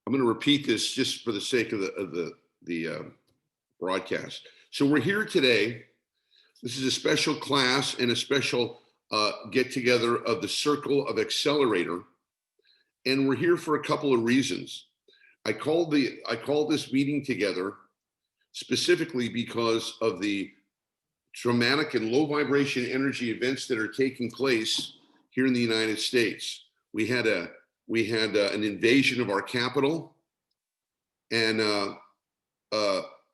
I'm going to repeat this just for the sake of the broadcast. So we're here today. This is a special class and a special get together of the Circle of Accelerator, and we're here for a couple of reasons. I called this meeting together specifically because of the traumatic and low vibration energy events that are taking place here in the United States. We had an invasion of our capital, and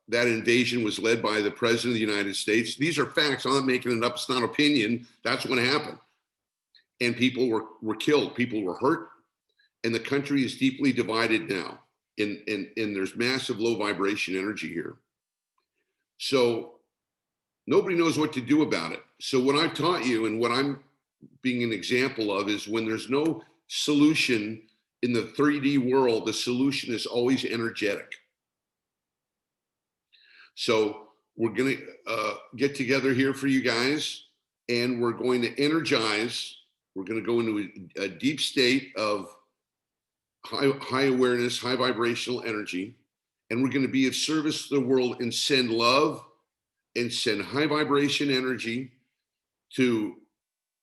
that invasion was led by the President of the United States. These are facts. I'm not making it up. It's not opinion. That's what happened. And people were killed. People were hurt. And the country is deeply divided now. And there's massive low vibration energy here. So nobody knows what to do about it. So what I've taught you and what I'm being an example of is when there's no solution in the 3D world, the solution is always energetic. So we're going to get together here for you guys, and we're going to energize. We're going to go into a deep state of high awareness, high vibrational energy, and we're going to be of service to the world and send love and send high vibration energy to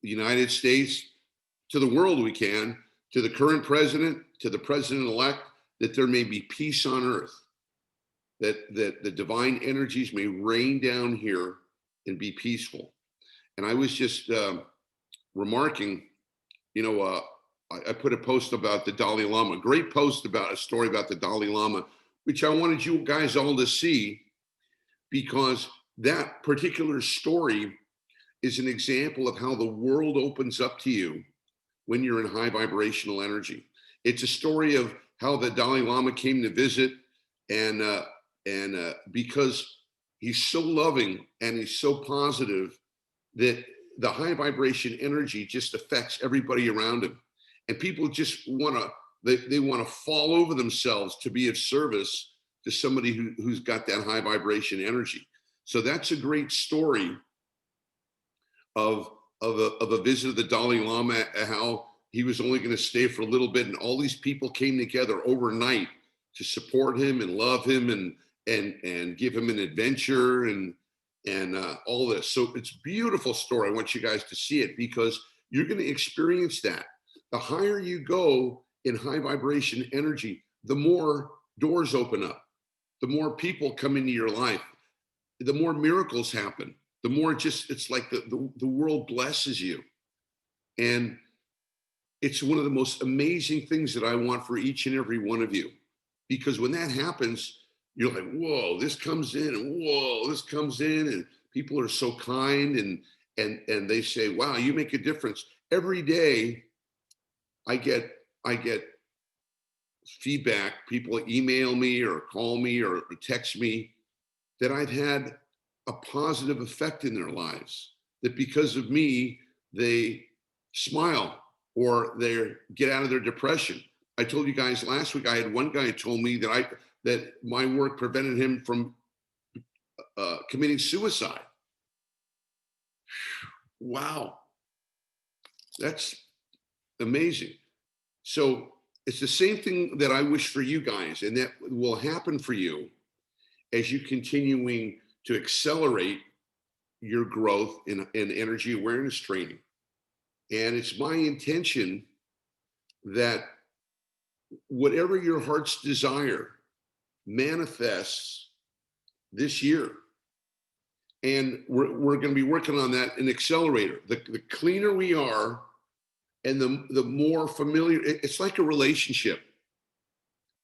the United States, to the world we can, to the current president, to the president-elect, that there may be peace on earth, that the divine energies may rain down here and be peaceful. And I was just remarking, I put a post about the Dalai Lama, a great post about a story about the Dalai Lama, which I wanted you guys all to see, because that particular story is an example of how the world opens up to you when you're in high vibrational energy. It's a story of how the Dalai Lama came to visit, and because he's so loving and he's so positive, that the high vibration energy just affects everybody around him. And people just they want to fall over themselves to be of service to somebody who's got that high vibration energy. So that's a great story of a visit of the Dalai Lama, how he was only going to stay for a little bit, and all these people came together overnight to support him and love him and give him an adventure and all this. So it's a beautiful story. I want you guys to see it, because you're going to experience that. The higher you go in high vibration energy, the more doors open up, the more people come into your life, the more miracles happen, the more it's like the world blesses you. And it's one of the most amazing things that I want for each and every one of you, because when that happens, you're like, whoa, this comes in, and whoa, this comes in, and people are so kind, and they say, wow, you make a difference. Every day I get feedback. People email me or call me or text me that I've had a positive effect in their lives, that because of me, they smile or they get out of their depression. I told you guys last week, I had one guy told me that my work prevented him from committing suicide. Wow, that's amazing. So it's the same thing that I wish for you guys, and that will happen for you as you continuing to accelerate your growth in energy awareness training. And it's my intention that whatever your heart's desire manifests this year. And we're going to be working on that in Accelerator. The cleaner we are, and the more familiar, it's like a relationship.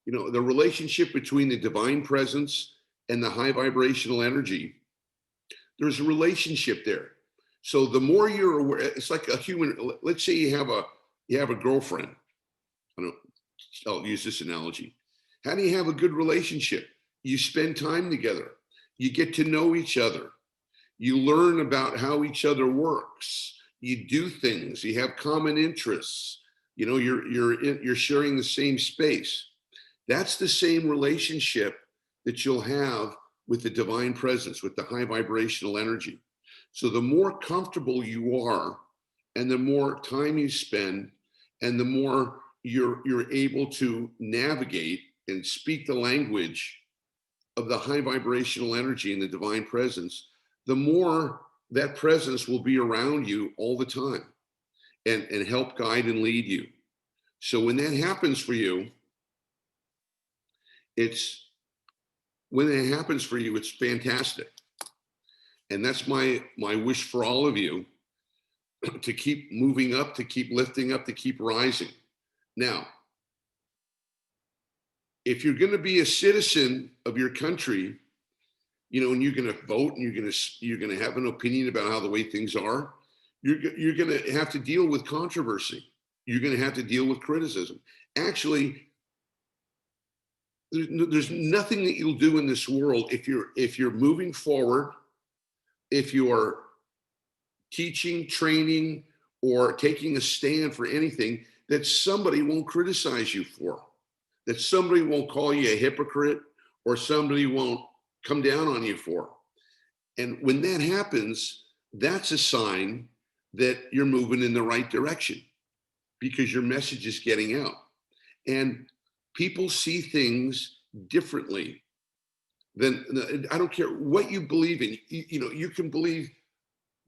The relationship between the divine presence and the high vibrational energy, there's a relationship there. So the more you're aware, it's like a human. Let's say you have a girlfriend. I'll use this analogy. How do you have a good relationship? You spend time together. You get to know each other. You learn about how each other works. You do things. You have common interests. You're sharing the same space. That's the same relationship that you'll have with the divine presence, with the high vibrational energy. So the more comfortable you are, and the more time you spend, and the more you're able to navigate and speak the language of the high vibrational energy and the divine presence, the more that presence will be around you all the time and help guide and lead you. So when that happens for you, it's it's fantastic. And that's my wish for all of you, to keep moving up, to keep lifting up, to keep rising. Now, if you're going to be a citizen of your country, and you're going to vote and you're going to have an opinion about how the way things are, you're going to have to deal with controversy. You're going to have to deal with criticism. Actually, there's nothing that you'll do in this world if you're moving forward, if you're teaching, training, or taking a stand for anything that somebody won't criticize you for, that somebody won't call you a hypocrite, or somebody won't come down on you for. And when that happens, that's a sign that you're moving in the right direction, because your message is getting out. And people see things differently than, I don't care what you believe in. You can believe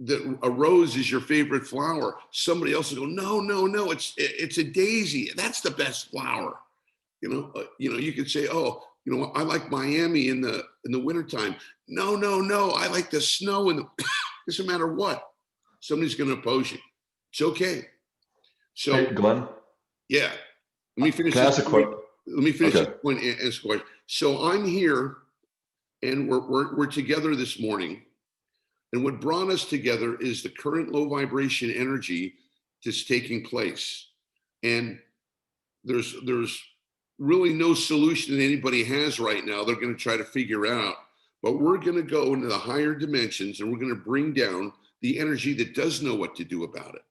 that a rose is your favorite flower. Somebody else will go, no, it's a daisy. That's the best flower. You could say, oh, I like Miami in the wintertime. No, I like the snow in the doesn't matter what. Somebody's going to oppose you. It's okay. So, hey, Glenn, yeah, let me finish can I this ask a point. question? Let me finish Okay. this point and ask a question. So I'm here, and we're together this morning. And what brought us together is the current low vibration energy that's taking place. And there's really no solution that anybody has right now. They're going to try to figure out, but we're going to go into the higher dimensions, and we're going to bring down the energy that does know what to do about it.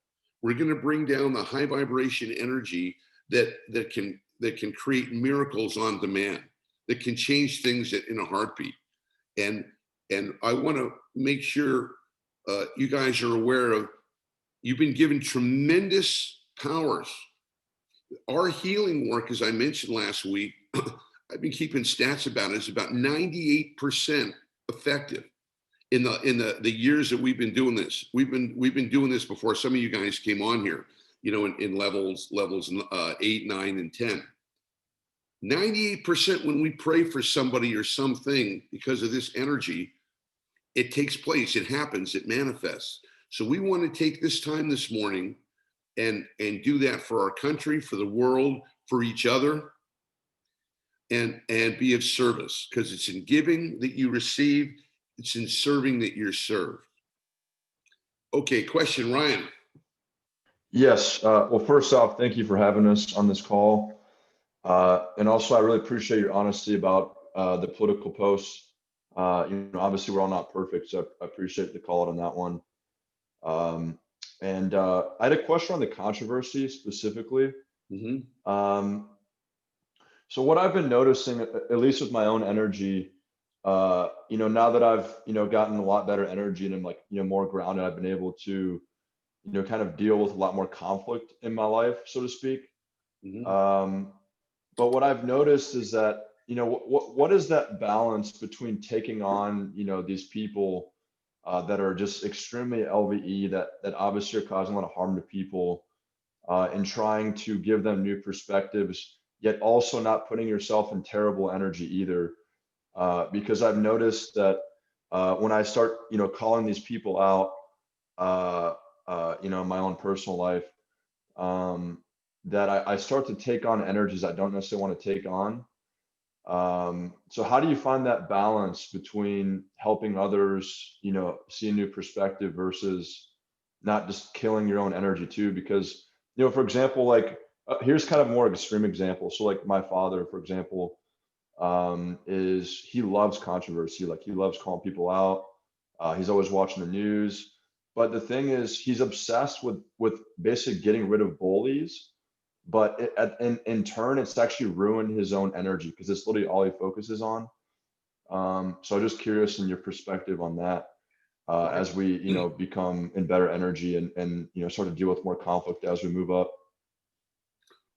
We're going to bring down the high vibration energy that can create miracles on demand, that can change things in a heartbeat. And I want to make sure you guys are aware of, you've been given tremendous powers. Our healing work, as I mentioned last week, I've been keeping stats about it, is about 98% effective in the years that we've been doing this. We've been doing this before some of you guys came on here, in levels 8, 9, and 10. 98% when we pray for somebody or something, because of this energy, it takes place, it happens, it manifests. So we want to take this time this morning and do that for our country, for the world, for each other, and be of service, because it's in giving that you receive, it's in serving that you're served. Okay, question, Ryan. Yes. Well, first off, thank you for having us on this call. And also, I really appreciate your honesty about the political posts. Obviously, we're all not perfect, so I appreciate the call out on that one. And I had a question on the controversy specifically. Mm-hmm. So what I've been noticing, at least with my own energy, now that I've, gotten a lot better energy and I'm like, more grounded, I've been able to, kind of deal with a lot more conflict in my life, so to speak. Mm-hmm. But what I've noticed is that, what is that balance between taking on, these people that are just extremely LVE, that obviously are causing a lot of harm to people, and trying to give them new perspectives, yet also not putting yourself in terrible energy either. Because I've noticed that when I start, calling these people out, in my own personal life, that I start to take on energies I don't necessarily want to take on. So how do you find that balance between helping others, see a new perspective versus not just killing your own energy too? Because, for example, like here's kind of more extreme example. So like my father, for example, he loves controversy. Like he loves calling people out. He's always watching the news. But the thing is, he's obsessed with basically getting rid of bullies. But in turn, it's actually ruined his own energy because it's literally all he focuses on. So I'm just curious in your perspective on that, as we, become in better energy and sort of deal with more conflict as we move up.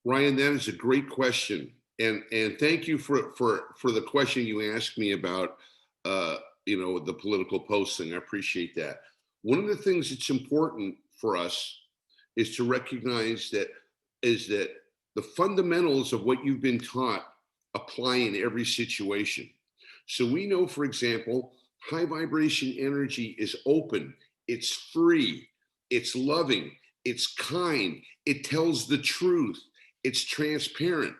Ryan, that is a great question. And thank you for the question you asked me about the political posting. I appreciate that. One of the things that's important for us is to recognize that the fundamentals of what you've been taught apply in every situation. So we know, for example, high vibration energy is open, it's free, it's loving, it's kind, it tells the truth, it's transparent.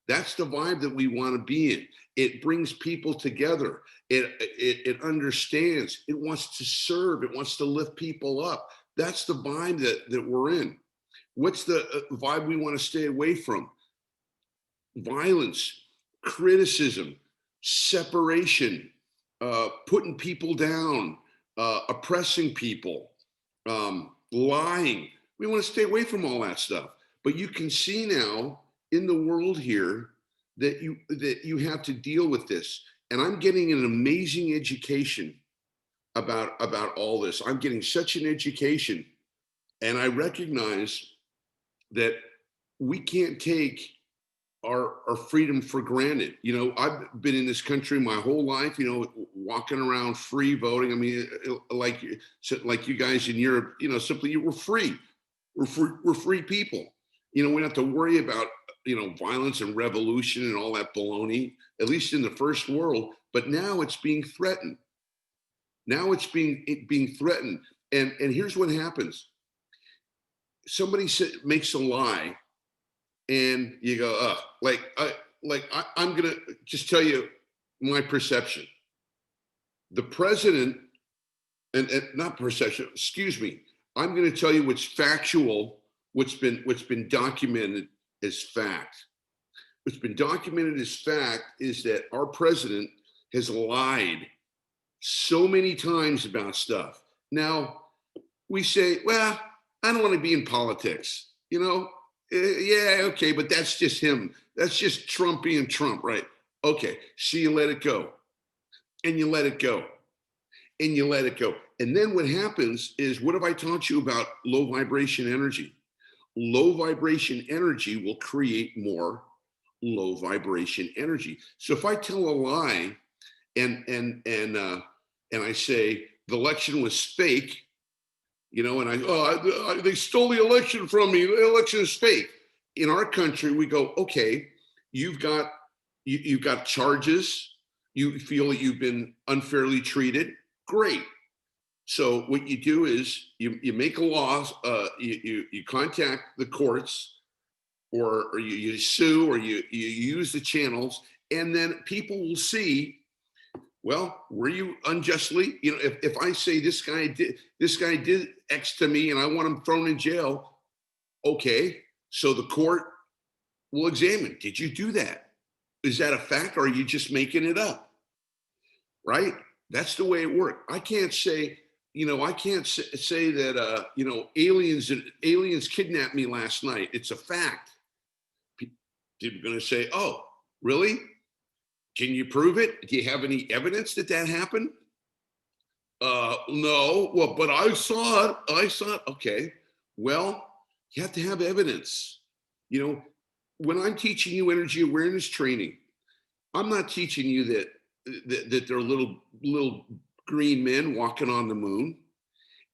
That's the vibe that we want to be in. It brings people together. It understands. It wants to serve. It wants to lift people up. That's the vibe that we're in. What's the vibe we want to stay away from? Violence, criticism, separation, putting people down, oppressing people, lying. We want to stay away from all that stuff. But you can see now in the world here that you have to deal with this. And I'm getting an amazing education about all this. I'm getting such an education, and I recognize that we can't take our freedom for granted. I've been in this country my whole life, walking around free voting. I mean, like you guys in Europe, simply we're free. We're free people. We don't have to worry about, violence and revolution and all that baloney, at least in the first world. But now it's being threatened. Now it's being threatened. And here's what happens. Somebody makes a lie, and you go, I'm gonna just tell you my perception. The president, and not perception, excuse me. I'm going to tell you what's factual, what's been documented as fact. What's been documented as fact is that our president has lied so many times about stuff. Now we say, well, I don't want to be in politics, yeah, okay, but that's just him. That's just Trump being Trump, right? Okay, so you let it go, and you let it go, and you let it go. And then what happens is, what have I taught you about low vibration energy? Low vibration energy will create more low vibration energy. So if I tell a lie and I say the election was fake, and they stole the election from me. The election is fake. In our country, we go, okay, you've got charges. You feel that you've been unfairly treated. Great. So what you do is you make a law. You contact the courts, or you sue, or you use the channels, and then people will see. Well, were you unjustly? If I say this guy did X to me, and I want him thrown in jail, okay. So the court will examine. Did you do that? Is that a fact, or are you just making it up? Right? That's the way it worked. I can't say that aliens kidnapped me last night. It's a fact. People are going to say, oh, really? Can you prove it? Do you have any evidence that happened? No. Well, but I saw it. Okay. Well, you have to have evidence. When I'm teaching you energy awareness training, I'm not teaching you that they're little green men walking on the moon.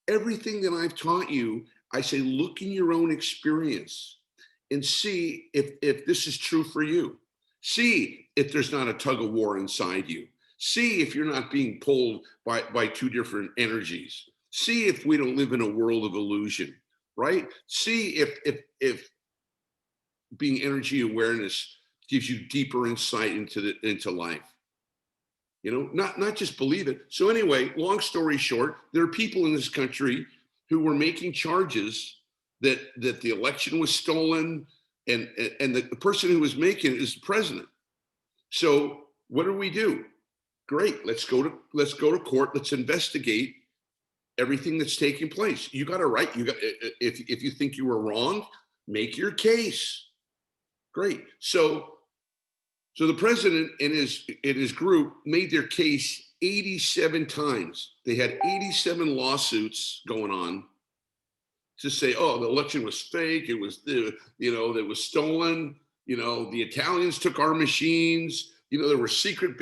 Everything that I've taught you, I say, look in your own experience and see if this is true for you. See if there's not a tug of war inside you. See if you're not being pulled by two different energies. See if we don't live in a world of illusion, right? See if being energy awareness gives you deeper insight into life. Not just believe it. So anyway, long story short, there are people in this country who were making charges that the election was stolen, and the person who was making it is the president. So what do? Great, let's go to court. Let's investigate everything that's taking place. You got a right. If you think you were wrong, make your case. Great. So the president and his group made their case 87 times. They had 87 lawsuits going on to say, oh, the election was fake. It was, that was stolen. You know, the Italians took our machines. You know, there were secret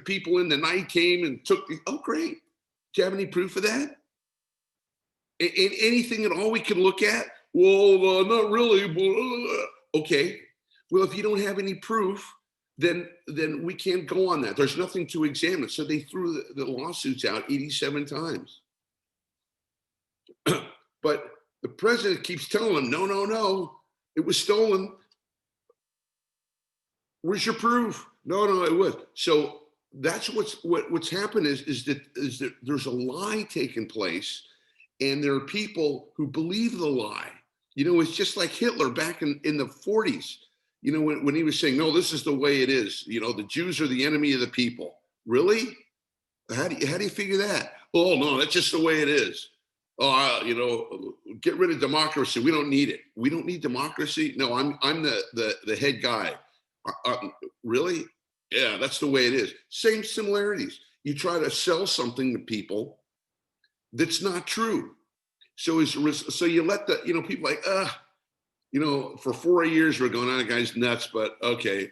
people in the night came and took the. Oh, great. Do you have any proof of that? Anything at all we can look at? Well, not really. Okay. Well, if you don't have any proof, then we can't go on that. There's nothing to examine. So they threw the lawsuits out 87 times. But the president keeps telling them, no, no, no, it was stolen. Where's your proof? No, no, it was. So that's what's happened is that there's a lie taking place, and there are people who believe the lie. You know, it's just like Hitler back in the 40s. You know, when he was saying, no, this is the way it is. You know, the Jews are the enemy of the people. Really? How do you figure that? Oh no, that's just the way it is. Oh, you know, get rid of democracy. We don't need it. We don't need democracy. No, I'm the head guy. Really? Yeah, that's the way it is. Same similarities. You try to sell something to people that's not true. So you let the people like for 4 years we're going on, the guy's nuts, but okay.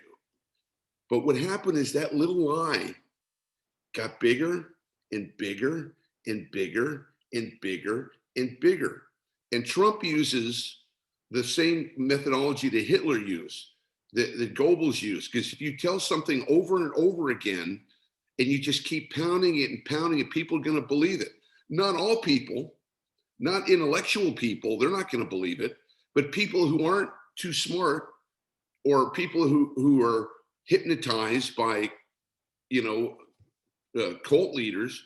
But what happened is that little lie got bigger and bigger and bigger and bigger and bigger. And Trump uses the same methodology that Hitler used, that Goebbels used. Because if you tell something over and over again, and you just keep pounding it and pounding it, people are going to believe it. Not all people, not intellectual people, they're not going to believe it. But people who aren't too smart, or people who are hypnotized by, cult leaders,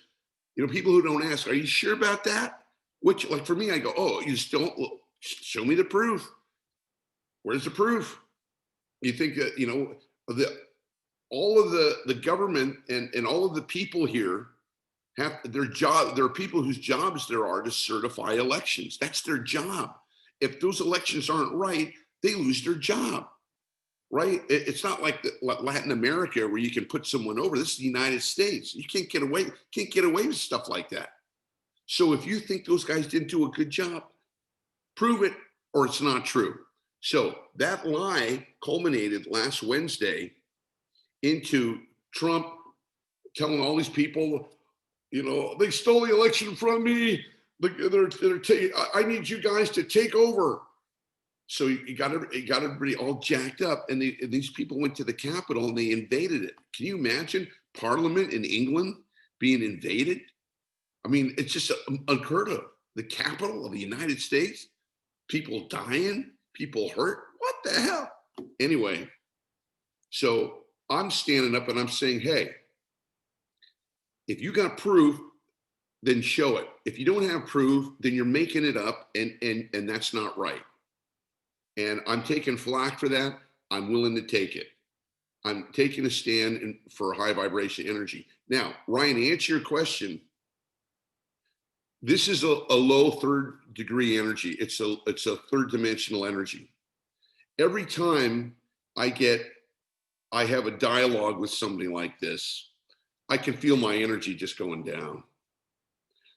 people who don't ask, are you sure about that? Which, like for me, I go, oh, you just don't show me the proof. Where's the proof? You think that, all of the government and all of the people here have their job. There are people whose jobs there are to certify elections. That's their job. If those elections aren't right, they lose their job. Right? It's not like Latin America where you can put someone over. This is the United States. You can't get away with stuff like that. So if you think those guys didn't do a good job, prove it, or it's not true. So that lie culminated last Wednesday into Trump telling all these people, they stole the election from me. I need you guys to take over. So you got everybody all jacked up, and these people went to the Capitol and they invaded it. Can you imagine Parliament in England being invaded? I mean, it's just unheard of. The Capitol of the United States, people dying, people hurt. What the hell? Anyway, so I'm standing up and I'm saying, hey, if you got proof, then show it. If you don't have proof, then you're making it up, and that's not right. And I'm taking flack for that. I'm willing to take it. I'm taking a stand for high vibration energy. Now, Ryan, to answer your question, this is a low third degree energy. It's a third dimensional energy. Every time I have a dialogue with somebody like this, I can feel my energy just going down.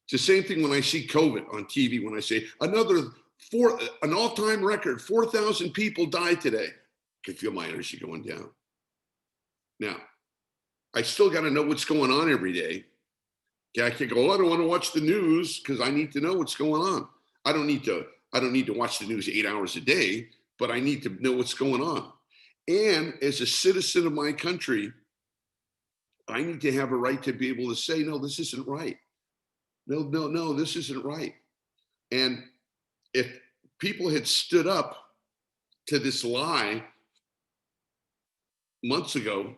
It's the same thing when I see COVID on TV, when I say an all-time record, 4,000 people died today. I can feel my energy going down. Now, I still got to know what's going on every day. I can't go, I don't want to watch the news because I need to know what's going on. I don't need to watch the news 8 hours a day, but I need to know what's going on. And as a citizen of my country, I need to have a right to be able to say, no, this isn't right. No, this isn't right. And if people had stood up to this lie months ago,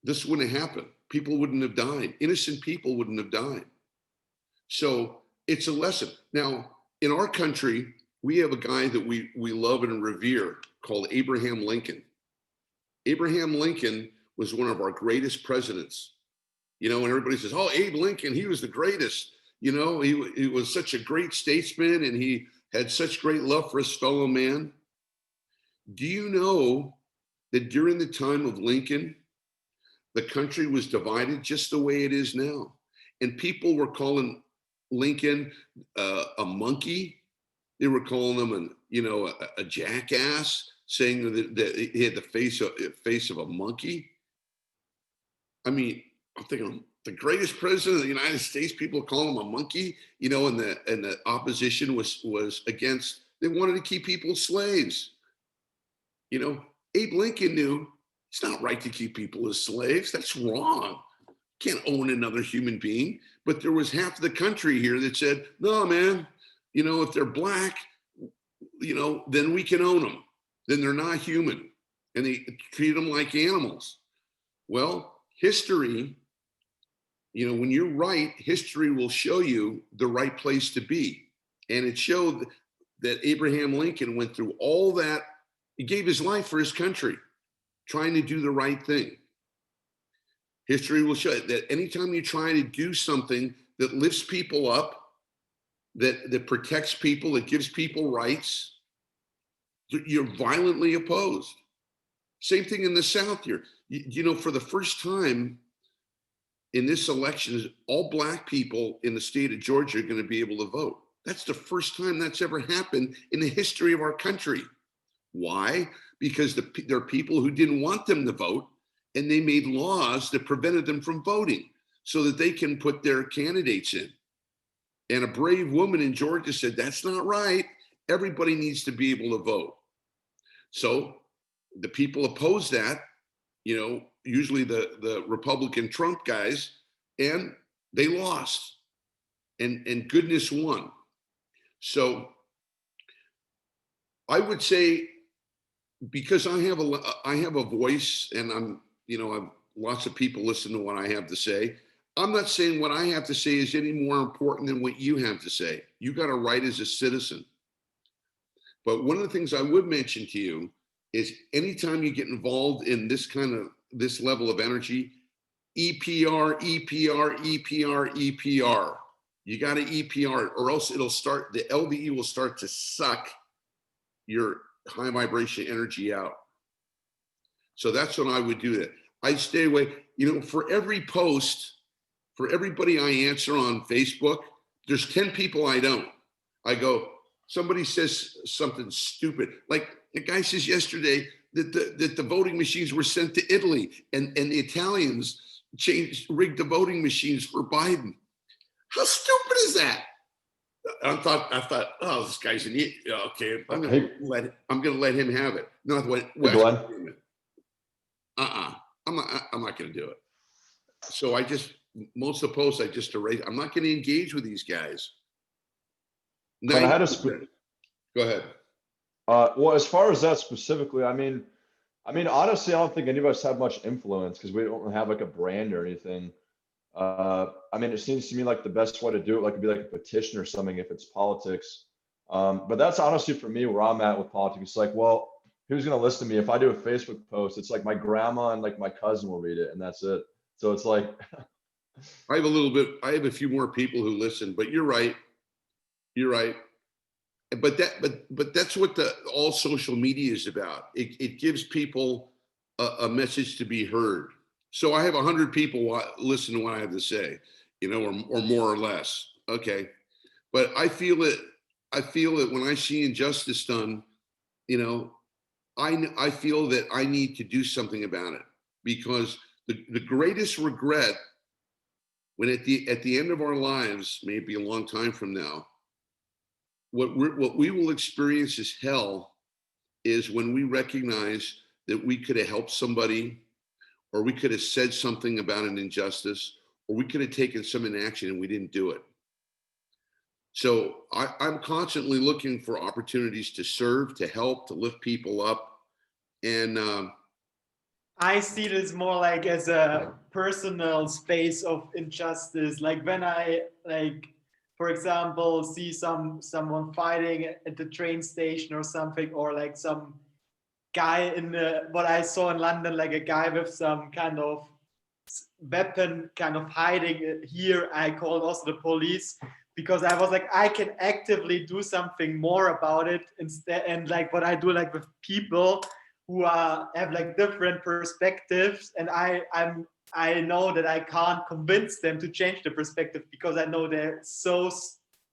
this wouldn't have happened. People wouldn't have died. Innocent people wouldn't have died. So it's a lesson. Now, in our country, we have a guy that we love and revere called Abraham Lincoln. Abraham Lincoln was one of our greatest presidents. And everybody says, oh, Abe Lincoln, he was the greatest. He was such a great statesman, and he had such great love for his fellow man. Do you know that during the time of Lincoln, the country was divided just the way it is now? And people were calling Lincoln a monkey. They were calling him a jackass. saying that he had the face of a monkey. I mean, I'm thinking the greatest president of the United States, people call him a monkey, you know, and the opposition was against, they wanted to keep people slaves. You know, Abe Lincoln knew it's not right to keep people as slaves. That's wrong. Can't own another human being. But there was half of the country here that said, no, man, you know, if they're black, you know, then we can own them. Then they're not human. And they treat them like animals. Well, history, you know, when you're right, history will show you the right place to be. And it showed that Abraham Lincoln went through all that. He gave his life for his country, trying to do the right thing. History will show that anytime you try to do something that lifts people up, that protects people, that gives people rights, you're violently opposed. Same thing in the South here. You know, for the first time in this election, all black people in the state of Georgia are going to be able to vote. That's the first time that's ever happened in the history of our country. Why? Because there are people who didn't want them to vote, and they made laws that prevented them from voting so that they can put their candidates in. And a brave woman in Georgia said, that's not right. Everybody needs to be able to vote. So the people opposed that, you know, usually the Republican Trump guys, and they lost. And goodness won. So I would say, because I have a voice, and I'm, you know, I've lots of people listen to what I have to say. I'm not saying what I have to say is any more important than what you have to say. You got a right as a citizen. But one of the things I would mention to you is anytime you get involved in this level of energy, EPR, EPR, EPR, EPR. You got to EPR, or else the LVE will start to suck your high vibration energy out. So that's when I would do that. I stay away, you know, for every post, for everybody I answer on Facebook, there's 10 people I don't. I go, somebody says something stupid. Like the guy says yesterday that the voting machines were sent to Italy, and the Italians rigged the voting machines for Biden. How stupid is that? I thought, oh, this guy's an idiot. Okay, I'm gonna let him have it. No, Glenn. I'm not gonna do it. So most of the posts I just erase. I'm not gonna engage with these guys. Go ahead. Well, as far as that specifically, I mean, honestly, I don't think any of us have much influence because we don't have like a brand or anything. I mean, it seems to me like the best way to do it, like, would be like a petition or something if it's politics. But that's honestly for me where I'm at with politics. It's like, well, who's going to listen to me? If I do a Facebook post, it's like my grandma and like my cousin will read it, and that's it. So it's like, I have a few more people who listen, but you're right. But that's what all social media is about. It gives people a message to be heard. So I have 100 people listen to what I have to say, you know, or more or less. Okay. But I feel it when I see injustice done, you know, I feel that I need to do something about it, because the greatest regret, when at the end of our lives, maybe a long time from now, what we will experience as hell is when we recognize that we could have helped somebody, or we could have said something about an injustice, or we could have taken some inaction and we didn't do it. So I'm constantly looking for opportunities to serve, to help, to lift people up. And I see this more like as a personal space of injustice. Like when I, like, for example, see someone fighting at the train station or something, or like some guy what I saw in London, like a guy with some kind of weapon kind of hiding here. I called also the police, because I was like, I can actively do something more about it instead. And like what I do, like with people who have like different perspectives, and I know that I can't convince them to change the perspective, because I know they're so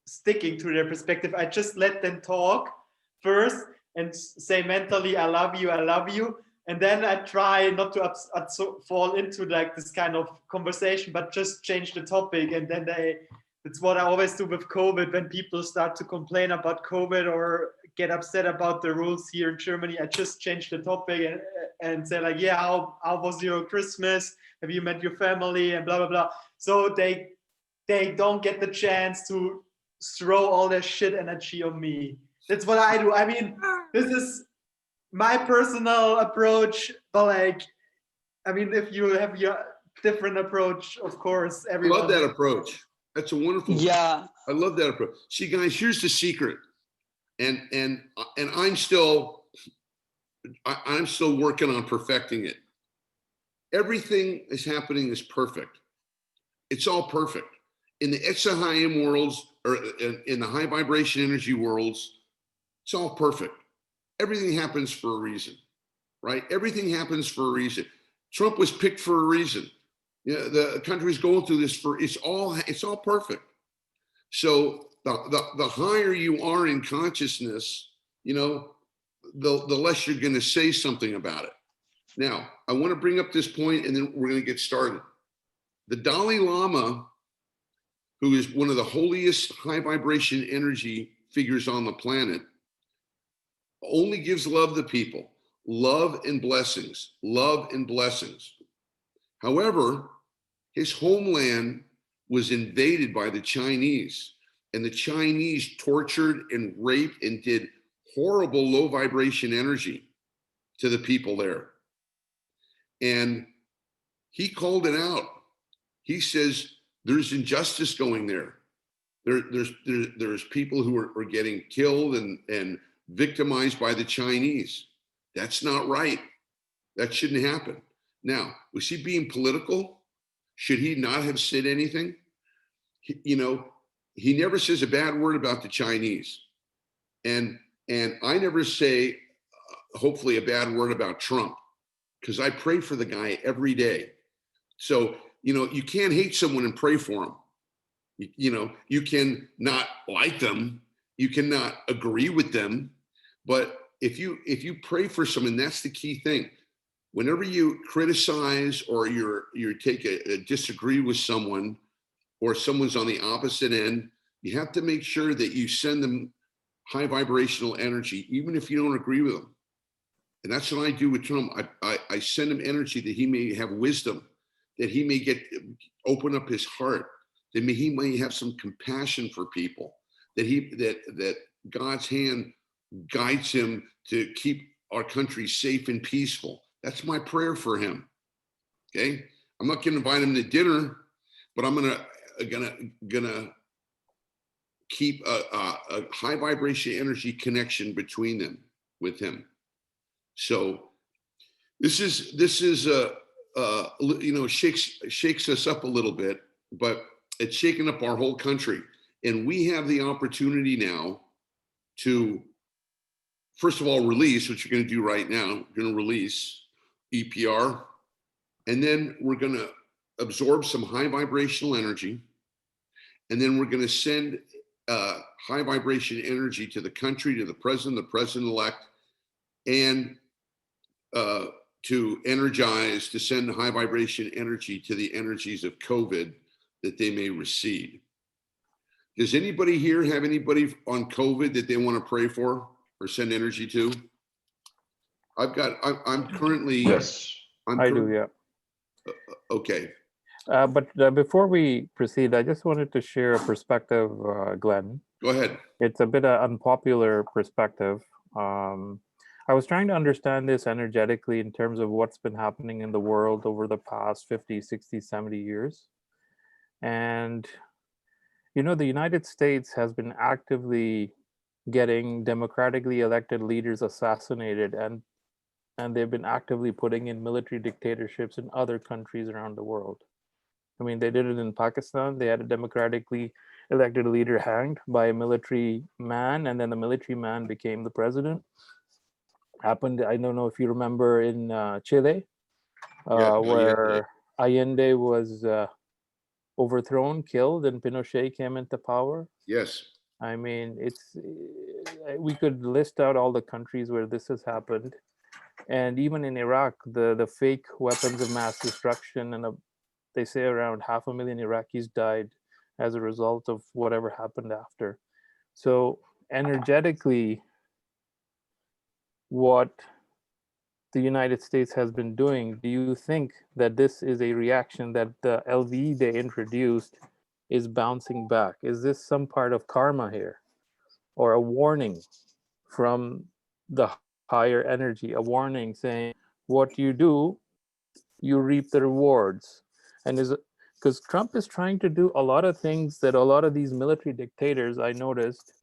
sticking to their perspective. I just let them talk first, and say mentally, I love you, I love you. And then I try not to fall into like this kind of conversation, but just change the topic. And then it's what I always do with COVID. When people start to complain about COVID or get upset about the rules here in Germany, I just change the topic and say like, yeah, how was your Christmas? Have you met your family? And blah, blah, blah. So they don't get the chance to throw all their shit energy on me. That's what I do. I mean, this is my personal approach, but like, I mean, if you have your different approach, of course, I everyone. love that approach. That's a wonderful. Yeah. I love that approach. See, guys, here's the secret, and I'm still working on perfecting it. Everything is happening is perfect. It's all perfect in the Etzahayim worlds, or in the high vibration energy worlds. It's all perfect. Everything happens for a reason, right? Everything happens for a reason. Trump was picked for a reason. Yeah, the country's going through this it's all perfect. So the higher you are in consciousness, you know, the less you're going to say something about it. Now, I want to bring up this point, and then we're going to get started. The Dalai Lama, who is one of the holiest high vibration energy figures on the planet, only gives love to people, love and blessings, love and blessings. However, his homeland was invaded by the Chinese, and the Chinese tortured and raped and did horrible low vibration energy to the people there. And he called it out. He says, there's injustice going there. There's people who are getting killed and victimized by the Chinese. That's not right. That shouldn't happen. Now, was he being political? Should he not have said anything? He never says a bad word about the Chinese. And I never say, hopefully, a bad word about Trump, because I pray for the guy every day. So, you can't hate someone and pray for them. You can not like them, you cannot agree with them, but if you pray for someone, that's the key thing. Whenever you criticize or you take a disagree with someone, or someone's on the opposite end, you have to make sure that you send them high vibrational energy, even if you don't agree with them. And that's what I do with Trump. I send him energy that he may have wisdom, that he may open up his heart, that he may have some compassion for people, that God's hand guides him to keep our country safe and peaceful. That's my prayer for him. Okay, I'm not going to invite him to dinner, but I'm gonna keep a high vibration energy connection between them with him. So this is shakes us up a little bit, but it's shaking up our whole country, and we have the opportunity now to, first of all, release, which you're going to do right now. We're going to release EPR, and then we're going to absorb some high vibrational energy, and then we're going to send high vibration energy to the country, to the president-elect, and to energize, to send high vibration energy to the energies of COVID that they may recede. Does anybody here have anybody on COVID that they want to pray for or send energy to? I'm currently. Yes. I do, yeah. Okay. But before we proceed, I just wanted to share a perspective, Glenn. Go ahead. It's a bit of unpopular perspective. I was trying to understand this energetically in terms of what's been happening in the world over the past 50, 60, 70 years. And, the United States has been actively getting democratically elected leaders assassinated, and they've been actively putting in military dictatorships in other countries around the world. I mean, they did it in Pakistan. They had a democratically elected leader hanged by a military man, and then the military man became the president. Happened, I don't know if you remember, in Chile, where Allende was overthrown, killed, and Pinochet came into power. Yes. I mean, we could list out all the countries where this has happened. And even in Iraq, the fake weapons of mass destruction, and they say around 500,000 Iraqis died as a result of whatever happened after. So energetically, what the United States has been doing, do you think that this is a reaction that the LVE they introduced is bouncing back? Is this some part of karma here, or a warning from the higher energy, a warning saying what you do, you reap the rewards? And is it because Trump is trying to do a lot of things that a lot of these military dictators, I noticed,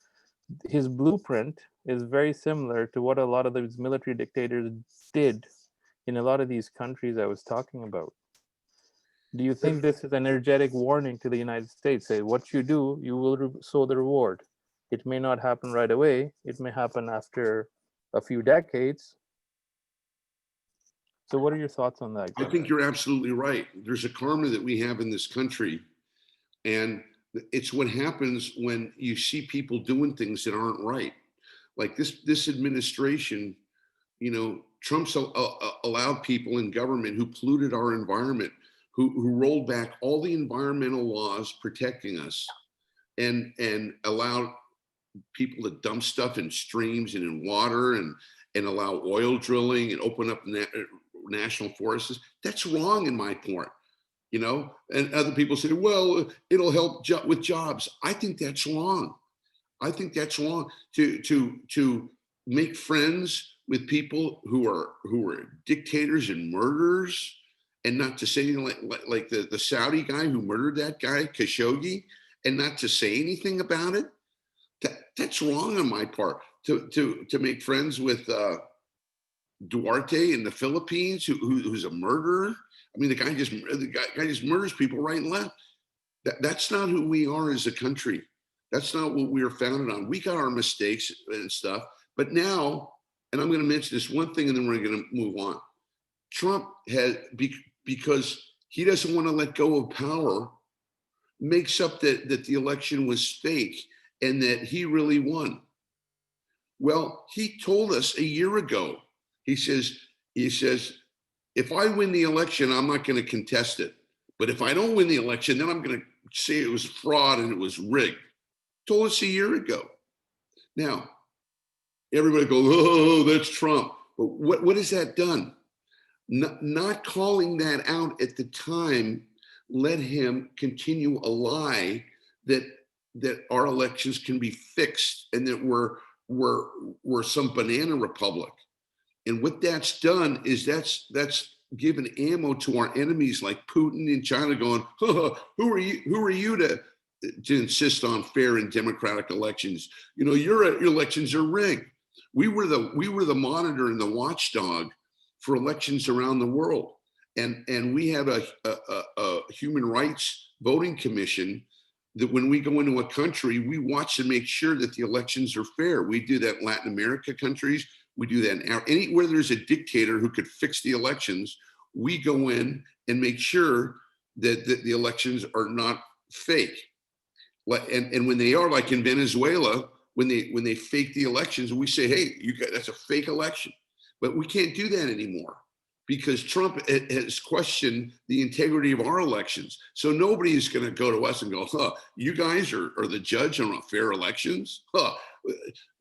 his blueprint is very similar to what a lot of these military dictators did in a lot of these countries I was talking about. Do you think this is an energetic warning to the United States? Say, what you do, you will sow the reward. It may not happen right away. It may happen after a few decades. So what are your thoughts on that, I Gavin? think you're absolutely right. There's a karma that we have in this country, and it's what happens when you see people doing things that aren't right. Like this administration, you know, Trump's allowed people in government who polluted our environment, who rolled back all the environmental laws protecting us, and allowed people to dump stuff in streams and in water, and allow oil drilling and open up national forests. That's wrong in my point, you know. And other people say, well, it'll help with jobs. I think that's wrong. I think that's wrong to make friends with people who are dictators and murderers, and not to say anything like the Saudi guy who murdered that guy Khashoggi, and not to say anything about it. That's wrong on my part. To make friends with Duarte in the Philippines, who's a murderer. I mean, the guy just murders people right and left. That's not who we are as a country. That's not what we are founded on. We got our mistakes and stuff, but now, and I'm going to mention this one thing, and then we're going to move on. Trump has, because he doesn't want to let go of power, makes up that the election was fake and that he really won. Well, he told us a year ago. He says, if I win the election, I'm not going to contest it. But if I don't win the election, then I'm going to say it was fraud and it was rigged. Told us a year ago. Now, everybody goes, oh, that's Trump. But what has that done? Not calling that out at the time let him continue a lie that our elections can be fixed and that we're some banana republic. And what that's done is that's given ammo to our enemies like Putin and China, going, oh, who are you to insist on fair and democratic elections? You know, your elections are rigged. We were the monitor and the watchdog for elections around the world, and we have a human rights voting commission that when we go into a country, we watch and make sure that the elections are fair. We do that in Latin America countries. We do that in anywhere there's a dictator who could fix the elections. We go in and make sure that the elections are not fake. And when they are, like in Venezuela, when they fake the elections, we say, hey, that's a fake election. But we can't do that anymore because Trump has questioned the integrity of our elections. So nobody is going to go to us and go, huh, you guys are the judge on fair elections? Huh,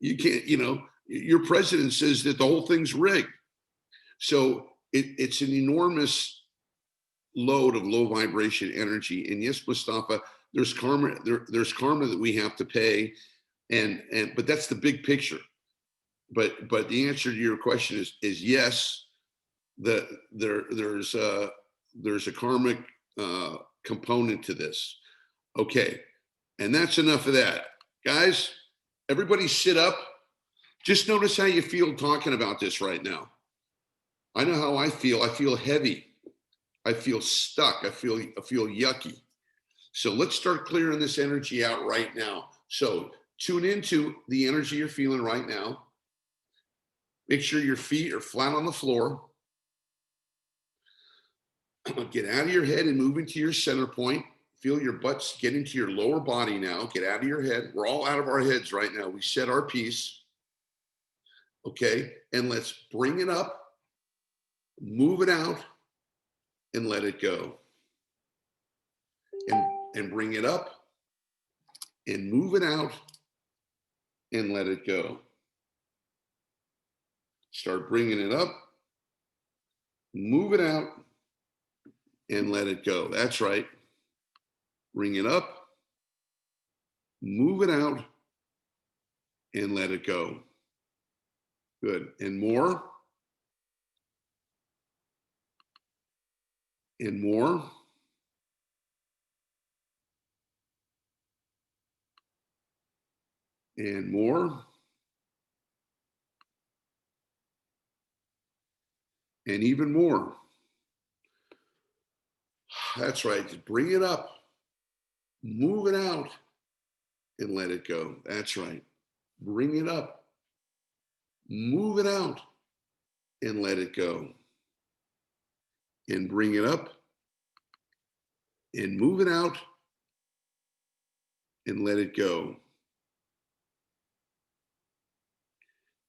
you can't, you know, your president says that the whole thing's rigged. So it's an enormous load of low vibration energy. And yes, Mustafa, there's karma. There's karma that we have to pay, but that's the big picture. But the answer to your question is yes. There's a karmic component to this. Okay, and that's enough of that, guys. Everybody, sit up. Just notice how you feel talking about this right now. I know how I feel. I feel heavy. I feel stuck. I feel yucky. So let's start clearing this energy out right now. So tune into the energy you're feeling right now. Make sure your feet are flat on the floor. Get out of your head and move into your center point. feel your butts get into your lower body now. Get out of your head. We're all out of our heads right now. We said our piece. Okay. And let's bring it up, move it out, and let it go. And bring it up and move it out and let it go. Start bringing it up, move it out, and let it go. That's right. Bring it up, move it out, and let it go. Good. And more. And more. And more. And even more. That's right. Just bring it up, move it out, and let it go. That's right. Bring it up, move it out, and let it go. And bring it up and move it out and let it go.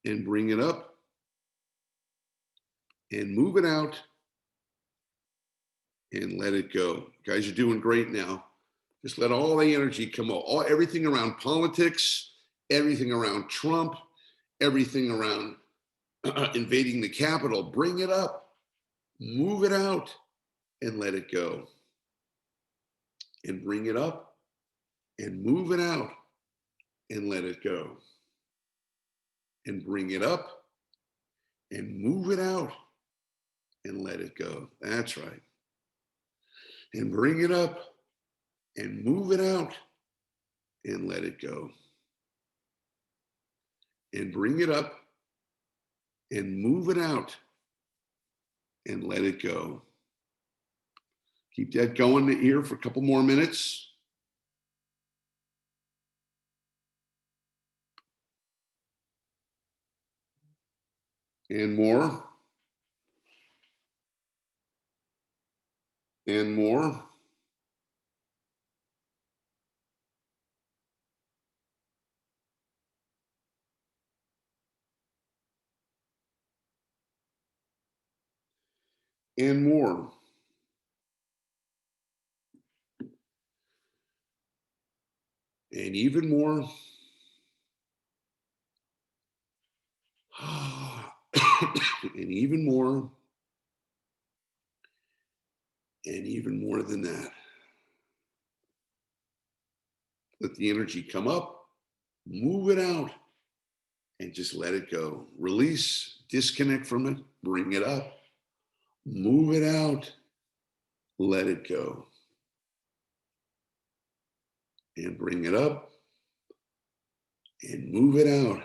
And bring it up and move it out and let it go. You guys are doing great now. Just let all the energy come out. Everything around politics, everything around Trump, everything around invading the Capitol. Bring it up, move it out, and let it go. And bring it up and move it out and let it go. And bring it up and move it out and let it go. That's right. And bring it up and move it out and let it go. And bring it up and move it out and let it go. Keep that going here for a couple more minutes. And more. And more. And more. And even more. And even more. And even more than that. Let the energy come up, move it out, and just let it go. Release, disconnect from it, bring it up, move it out, let it go. And bring it up and move it out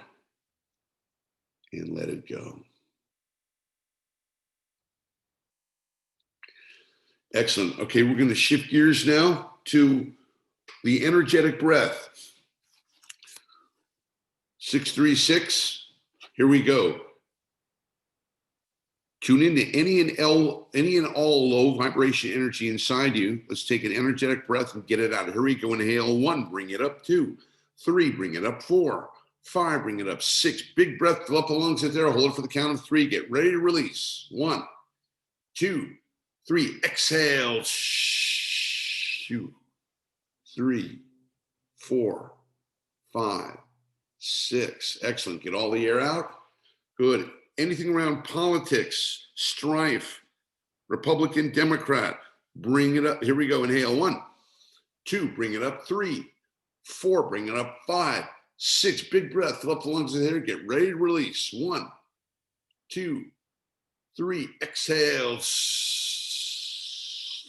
and let it go. Excellent. Okay, we're going to shift gears now to the energetic breath. 636. Here we go. Tune into any and all low vibration energy inside you. Let's take an energetic breath and get it out. Here we go. Inhale 1, bring it up 2, 3, bring it up 4, 5, bring it up 6. Big breath, fill up the lungs right there. Hold it for the count of 3. Get ready to release. 1, 2, 3. Exhale. 2, 3, 4, 5, 6. Excellent. Get all the air out. Good. Anything around politics, strife, Republican, Democrat, bring it up. Here we go. Inhale 1, 2, bring it up 3, 4, bring it up 5, 6. Big breath, fill up the lungs in there. Get ready to release. 1, 2, 3. Exhale.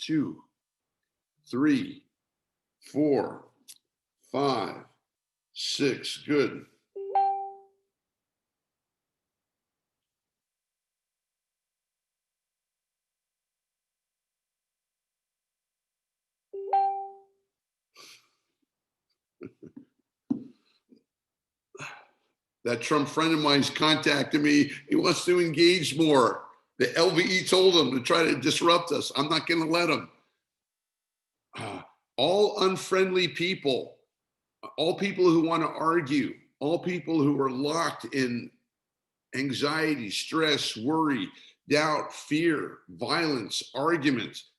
2, 3, 4, 5, 6. Good. That Trump friend of mine's contacted me. He wants to engage more. The LVE told him to try to disrupt us. I'm not going to let him. all unfriendly people, all people who want to argue, all people who are locked in anxiety, stress, worry, doubt, fear, violence, arguments.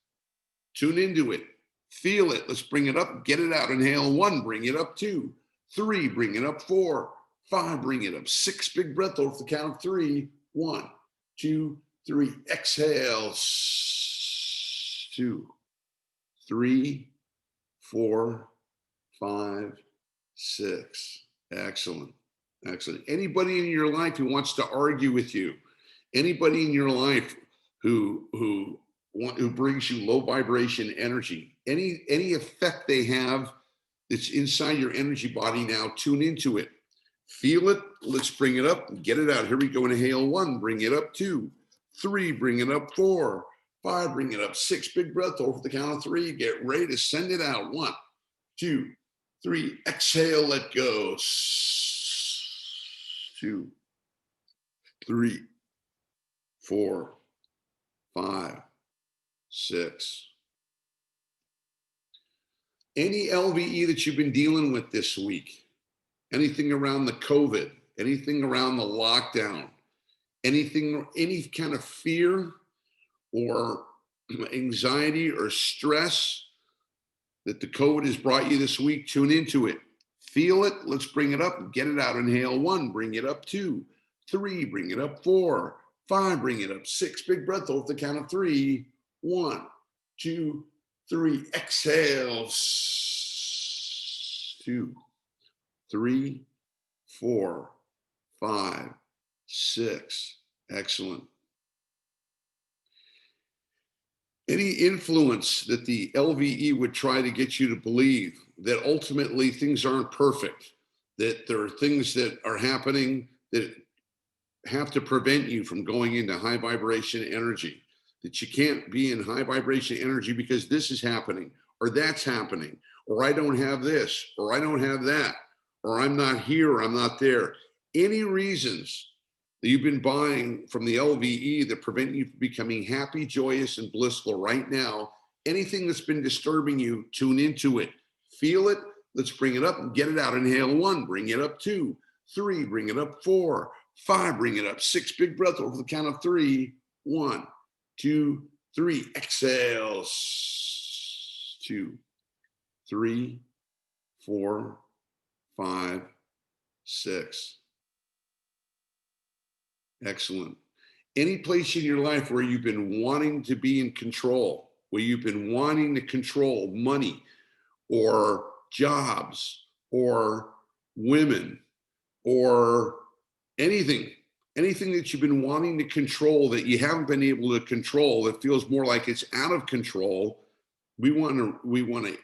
Tune into it. Feel it. Let's bring it up. Get it out. Inhale 1, bring it up 2, 3, bring it up 4, 5, bring it up 6. Big breath over the count of 3. 1, 2, 3. Exhale. 2, 3, 4, 5, 6. Excellent. Excellent. Anybody in your life who wants to argue with you, anybody in your life who brings you low vibration energy, any effect they have that's inside your energy body now, tune into it. Feel it. Let's bring it up and get it out. Here we go. Inhale 1, bring it up 2, 3, bring it up 4, 5, bring it up 6. Big breath over the count of 3. Get ready to send it out. 1, 2, 3. Exhale, let go. 2, 3, 4, 5, 6. Any LVE that you've been dealing with this week, anything around the COVID, anything around the lockdown, anything, any kind of fear or anxiety or stress that the COVID has brought you this week, tune into it. Feel it. Let's bring it up and get it out. Inhale 1, bring it up 2, 3, bring it up 4, 5, bring it up 6. Big breath over the count of 3. 1, 2, 3. Exhale. 2, 3, 4, 5, 6. Excellent. Any influence that the LVE would try to get you to believe that ultimately things aren't perfect, that there are things that are happening that have to prevent you from going into high vibration energy, that you can't be in high vibration energy because this is happening, or that's happening, or I don't have this, or I don't have that, or I'm not here, or I'm not there. Any reasons that you've been buying from the LVE that prevent you from becoming happy, joyous, and blissful right now, anything that's been disturbing you, tune into it. Feel it. Let's bring it up and get it out. Inhale 1, bring it up 2, 3, bring it up 4, 5, bring it up 6. Big breath over the count of 3. 1, 2, 3. Exhale. 2, 3, 4, 5, 6. Excellent. Any place in your life where you've been wanting to be in control, where you've been wanting to control money or jobs or women or anything that you've been wanting to control that you haven't been able to control, that feels more like it's out of control, we want to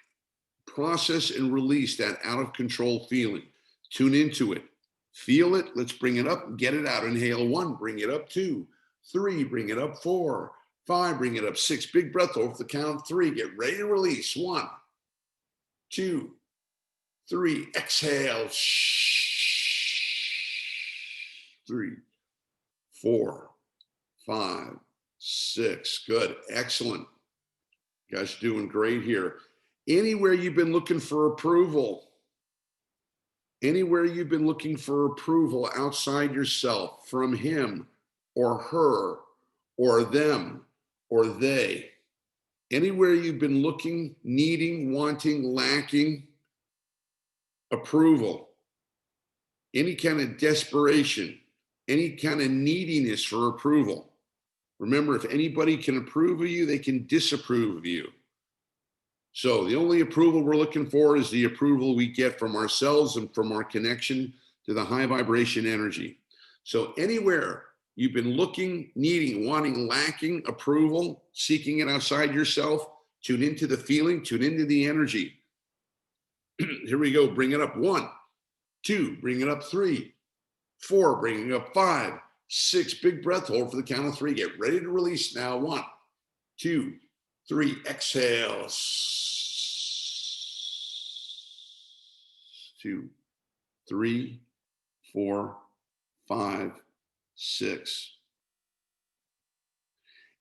process and release that out of control feeling. Tune into it. Feel it. Let's bring it up and get it out. Inhale 1, bring it up 2, 3, bring it up 4, 5, bring it up 6. Big breath over the count of 3. Get ready to release. 1, 2, 3. Exhale. 3, 4, 5, 6. Good. Excellent. You guys are doing great here. Anywhere you've been looking for approval, anywhere you've been looking for approval outside yourself, from him or her or them or they, anywhere you've been looking, needing, wanting, lacking approval, any kind of desperation, any kind of neediness for approval. Remember, if anybody can approve of you, they can disapprove of you. So the only approval we're looking for is the approval we get from ourselves and from our connection to the high vibration energy. So anywhere you've been looking, needing, wanting, lacking approval, seeking it outside yourself, tune into the feeling, tune into the energy. Here we go. Bring it up. 1, 2, bring it up 3, 4, bring it up 5, 6. Big breath hold for the count of 3. Get ready to release now. 1, 2, 3. Exhale. 2, 3, 4, 5, 6.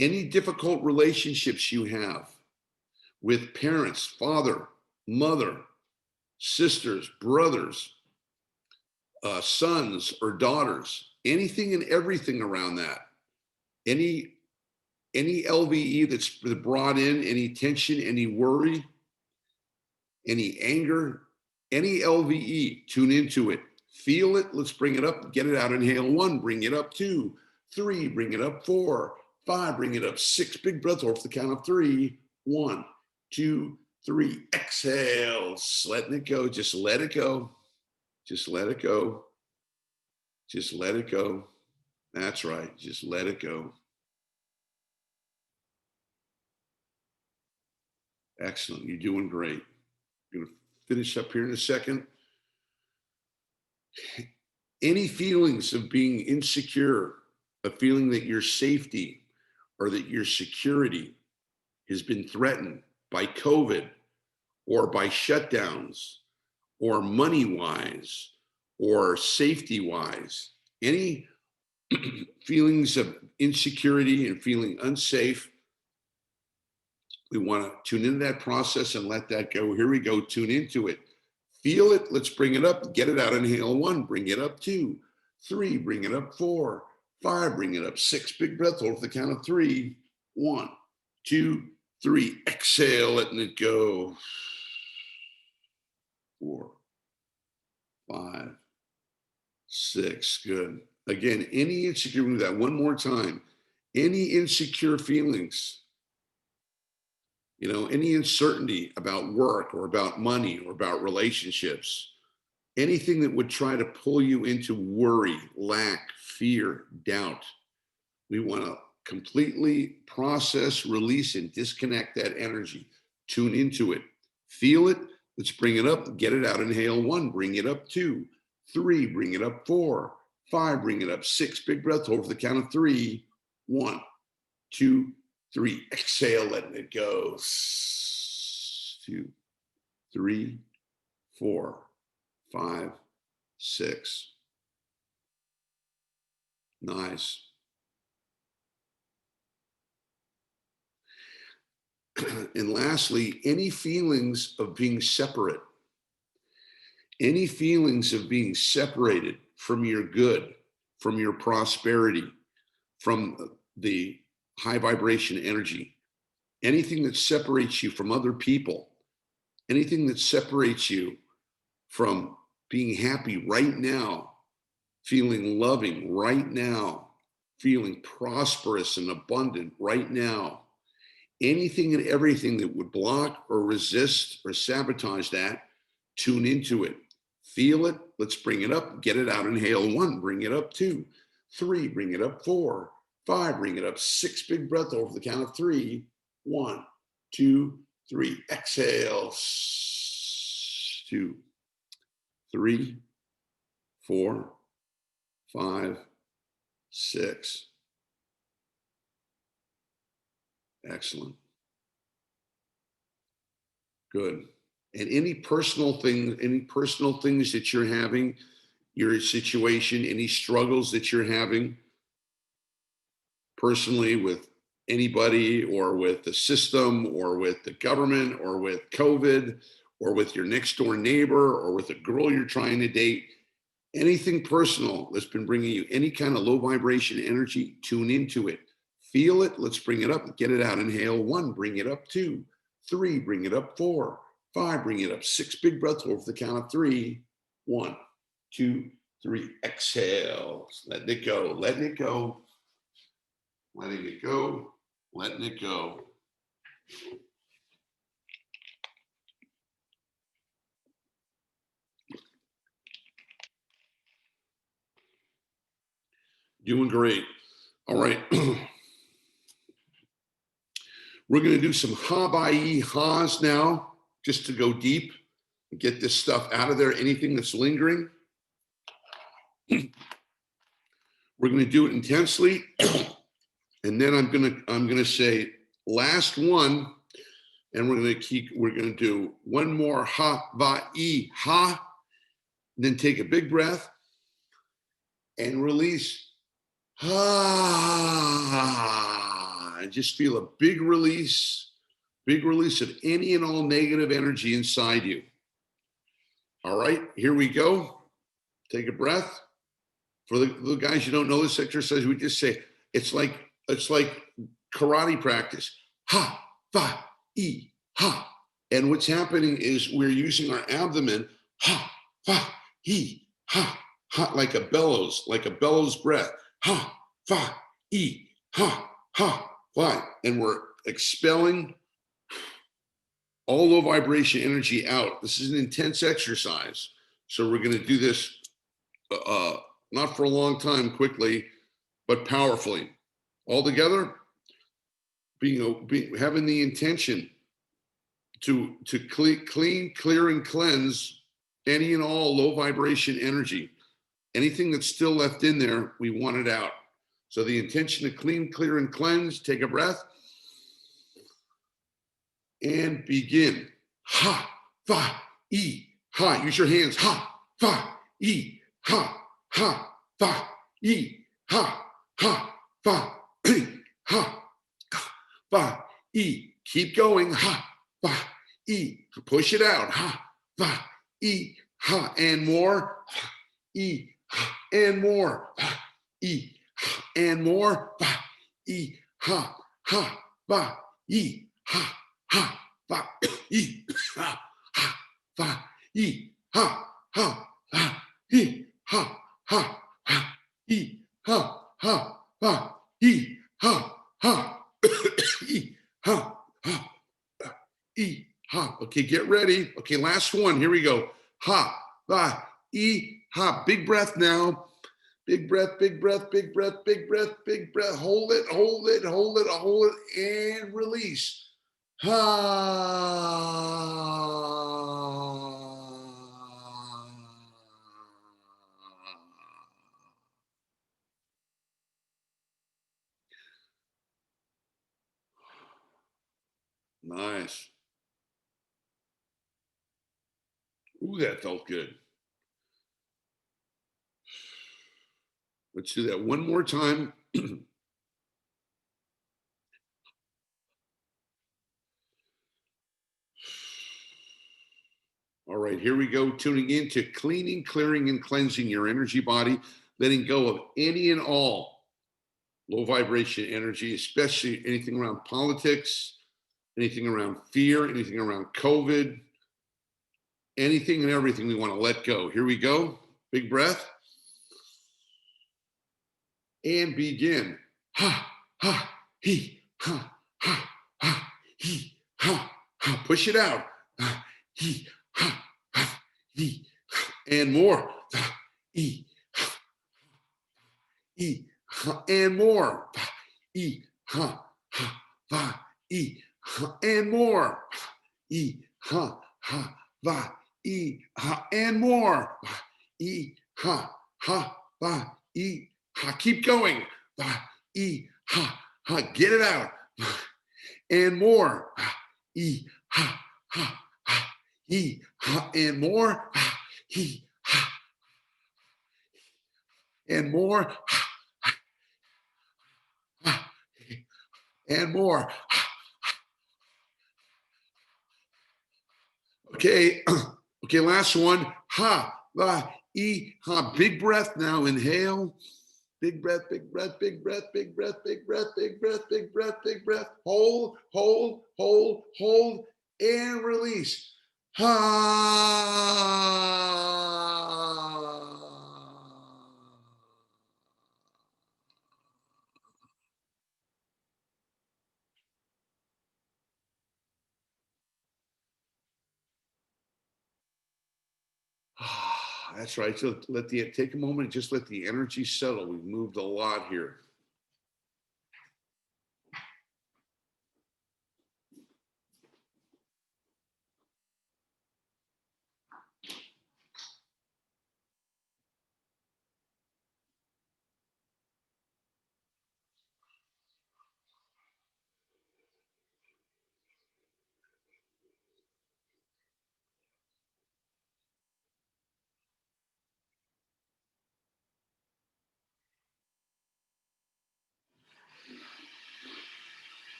Any difficult relationships you have with parents, father, mother, sisters, brothers, sons or daughters, anything and everything around that. Any LVE that's brought in, any tension, any worry, any anger, any LVE, tune into it. Feel it. Let's bring it up. Get it out. Inhale 1, bring it up 2, 3, bring it up 4, 5, bring it up 6. Big breath off the count of 3. 1, 2, 3. Exhale. Just letting it go. Just let it go. Just let it go. Just let it go. That's right. Just let it go. Excellent. You're doing great. I'm going to finish up here in a second. Any feelings of being insecure, a feeling that your safety or that your security has been threatened by COVID or by shutdowns or money-wise or safety-wise, any feelings of insecurity and feeling unsafe, we want to tune into that process and let that go. Here we go. Tune into it. Feel it. Let's bring it up. Get it out. Inhale 1. Bring it up 2, 3. Bring it up 4, 5. Bring it up 6. Big breath. Hold the count of 3. 1, 2, 3. Exhale. Letting it go. 4, 5, 6. Good. Again, any insecure, we'll do that one more time. Any insecure feelings, any uncertainty about work or about money or about relationships, anything that would try to pull you into worry, lack, fear, doubt, we want to completely process, release, and disconnect that energy. Tune into it. Feel it. Let's bring it up. Get it out. Inhale 1. Bring it up 2, 3. Bring it up 4, 5. Bring it up 6. Big breath. Hold for the count of 3. 1, 2, 3. Exhale, letting it go. 2, 3, 4, 5, 6. Nice. And lastly, any feelings of being separate, any feelings of being separated from your good, from your prosperity, from the high vibration energy, anything that separates you from other people, anything that separates you from being happy right now, feeling loving right now, feeling prosperous and abundant right now, anything and everything that would block or resist or sabotage that, tune into it. Feel it. Let's bring it up. Get it out. Inhale 1. Bring it up 2, 3. Bring it up 4, 5. Bring it up 6. Big breath over the count of 3. 1, 2, 3. Exhale. 2, 3, 4, 5, 6. Excellent. Good. And any personal things that you're having, your situation, any struggles that you're having personally with anybody or with the system or with the government or with COVID or with your next door neighbor or with a girl you're trying to date, anything personal that's been bringing you any kind of low vibration energy, tune into it. Feel it. Let's bring it up and get it out. Inhale 1, bring it up 2, 3, bring it up 4, 5, bring it up 6. Big breath hold for the count of 3. 1, 2, 3. Exhale. Letting it go. Letting it go. Letting it go. Letting it go. Doing great. All right. We're going to do some ha-ba-yi ha's now, just to go deep and get this stuff out of there, anything that's lingering. We're going to do it intensely. And then I'm going to say last one, and we're going to do one more ha-ba-yi ha, and then take a big breath and release. Ah, and just feel a big release Big release of any and all negative energy inside you. All right, here we go. Take a breath. For the guys who don't know this exercise, we just say it's like karate practice. Ha, fa, e, ha. And what's happening is we're using our abdomen. Ha, fa, e, ha, ha, like a bellows breath. Ha, fa, e, ha, ha, fa. And we're expelling all low vibration energy out. This is an intense exercise. So we're going to do this not for a long time, quickly, but powerfully. All together, having the intention to clean, clear, and cleanse any and all low vibration energy. Anything that's still left in there, we want it out. So the intention to clean, clear, and cleanse. Take a breath and begin. Ha, fa, e, ha. Use your hands. Ha, fa, e, ha, ha, fa, e, ha, ha, fa, e, ha, fa, e. Keep going. Ha, fa, e. Push it out. Ha, fa, e, ha. And more. E, ha. And more. E, ha. And more. Fa, e, ha, ha, fa, e, ha, ha, fa, e, ha, ha, fa, e, ha, ha, fa, e, ha, ha, ha, e, ha, ha, fa, e, ha, ha, e, ha, ha, e, ha. Okay, get ready. Okay, last one. Here we go. Ha, fa, e, ha. Big breath now. Big breath, big breath, big breath, big breath, big breath. Hold it, hold it, hold it, hold it, and release. Nice. Ooh, that felt good. Let's do that one more time. All right, here we go. Tuning into cleaning, clearing, and cleansing your energy body, letting go of any and all low vibration energy, especially anything around politics, anything around fear, anything around COVID, anything and everything we want to let go. Here we go. Big breath. And begin. Ha, ha, he, ha, ha, ha, he, ha, ha. Push it out. He, ha, ha, he, and more. E, e, ha, and more. E, ha, ha, va, e, ha, and more. E, ha, ha, va, e, ha, and more. E, ha, ha, va, e, ha. Keep going. Va, e, ha, ha. Get it out. And more. E, ha, ha, ha. E, ha, and more. E, ha, and more. And more. Okay. Okay, last one. Ha, va, e, ha. Big breath now. Inhale. Big breath, big breath, big breath, big breath, big breath, big breath, big breath, big breath. Hold, hold, hold, hold, and release. Ha. That's right. So take a moment and just let the energy settle. We've moved a lot here.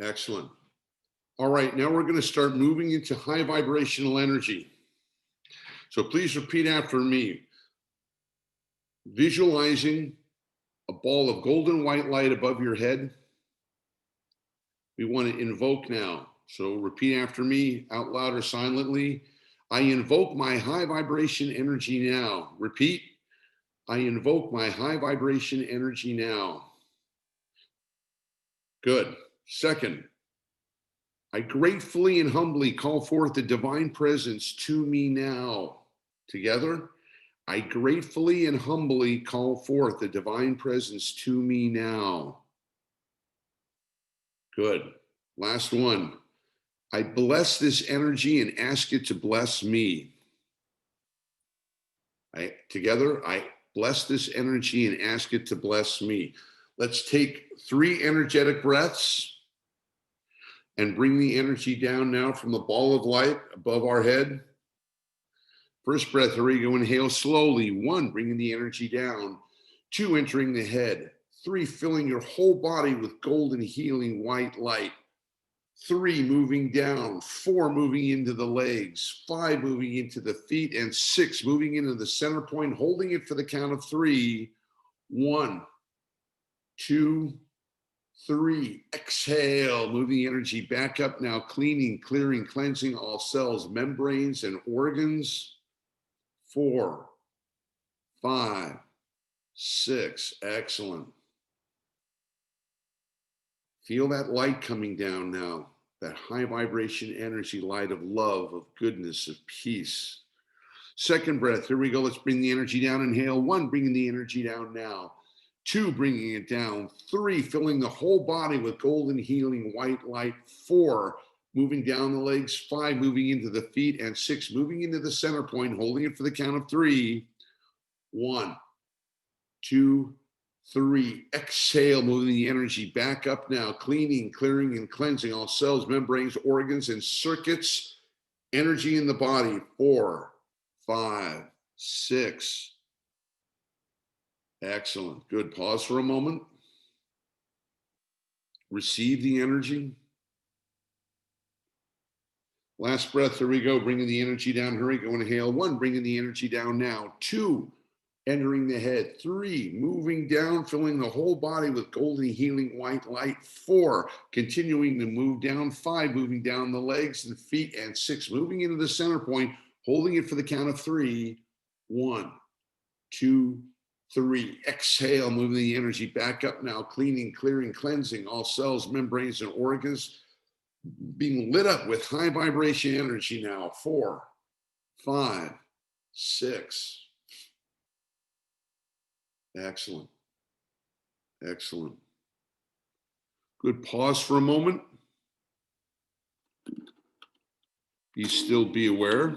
Excellent. All right, now we're going to start moving into high vibrational energy. So please repeat after me. Visualizing a ball of golden white light above your head. We want to invoke now. So repeat after me out loud or silently. I invoke my high vibration energy now. Repeat. I invoke my high vibration energy now. Good. Second, I gratefully and humbly call forth the divine presence to me now. Together, I gratefully and humbly call forth the divine presence to me now. Good. Last one. I bless this energy and ask it to bless me. Together, I bless this energy and ask it to bless me. Let's take 3 energetic breaths and bring the energy down now from the ball of light above our head. First breath, here we go. Inhale slowly. 1, bringing the energy down. 2, entering the head. 3, filling your whole body with golden healing white light. 3, moving down. 4, moving into the legs. 5, moving into the feet. And 6, moving into the center point, holding it for the count of 3. 1, 2, 3. Exhale, moving the energy back up now, cleaning, clearing, cleansing all cells, membranes, and organs. 4, 5, 6. Excellent. Feel that light coming down now, that high vibration energy, light of love, of goodness, of peace. Second breath, here we go. Let's bring the energy down. Inhale, 1, bringing the energy down now. 2, bringing it down. 3, filling the whole body with golden healing white light. 4, moving down the legs. 5, moving into the feet. And 6, moving into the center point, holding it for the count of 3. 1, 2, 3. Exhale, moving the energy back up now, cleaning, clearing, and cleansing all cells, membranes, organs, and circuits. Energy in the body. 4, 5, 6. Excellent. Good. Pause for a moment. Receive the energy. Last breath. Here we go. Bringing the energy down. Here we go. Inhale. 1, bringing the energy down now. 2, entering the head. 3, moving down, filling the whole body with golden healing white light. 4, continuing to move down. 5, moving down the legs and feet. And 6, moving into the center point, holding it for the count of 3. 1, 2, 3. Exhale, moving the energy back up now, cleaning, clearing, cleansing all cells, membranes, and organs, being lit up with high vibration energy now. 4, 5, 6. Excellent. Excellent. Good. Pause for a moment. Be still, be aware.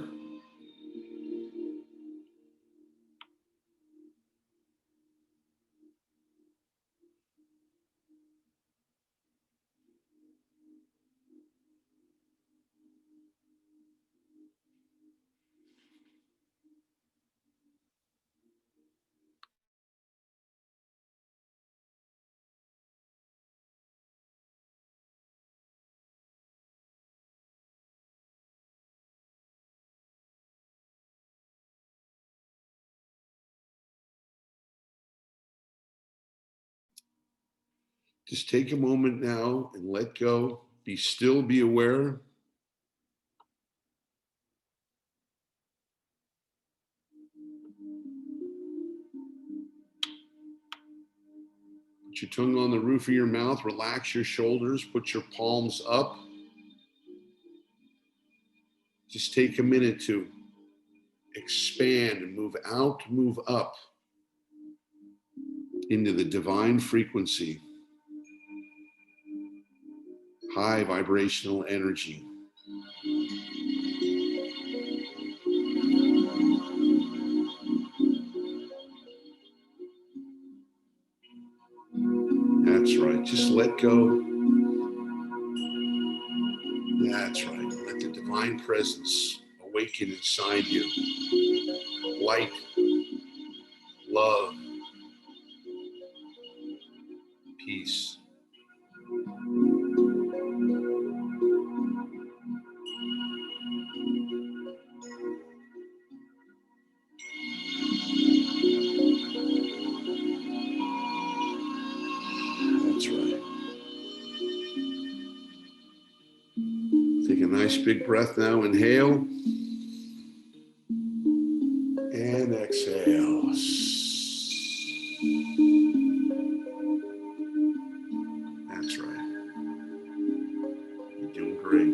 Just take a moment now and let go. Be still, be aware. Put your tongue on the roof of your mouth. Relax your shoulders. Put your palms up. Just take a minute to expand and move out, move up into the divine frequency, high vibrational energy. That's right. Just let go. That's right. Let the divine presence awaken inside you. Light, love, peace. Take a nice big breath now. Inhale. And exhale. That's right. You're doing great.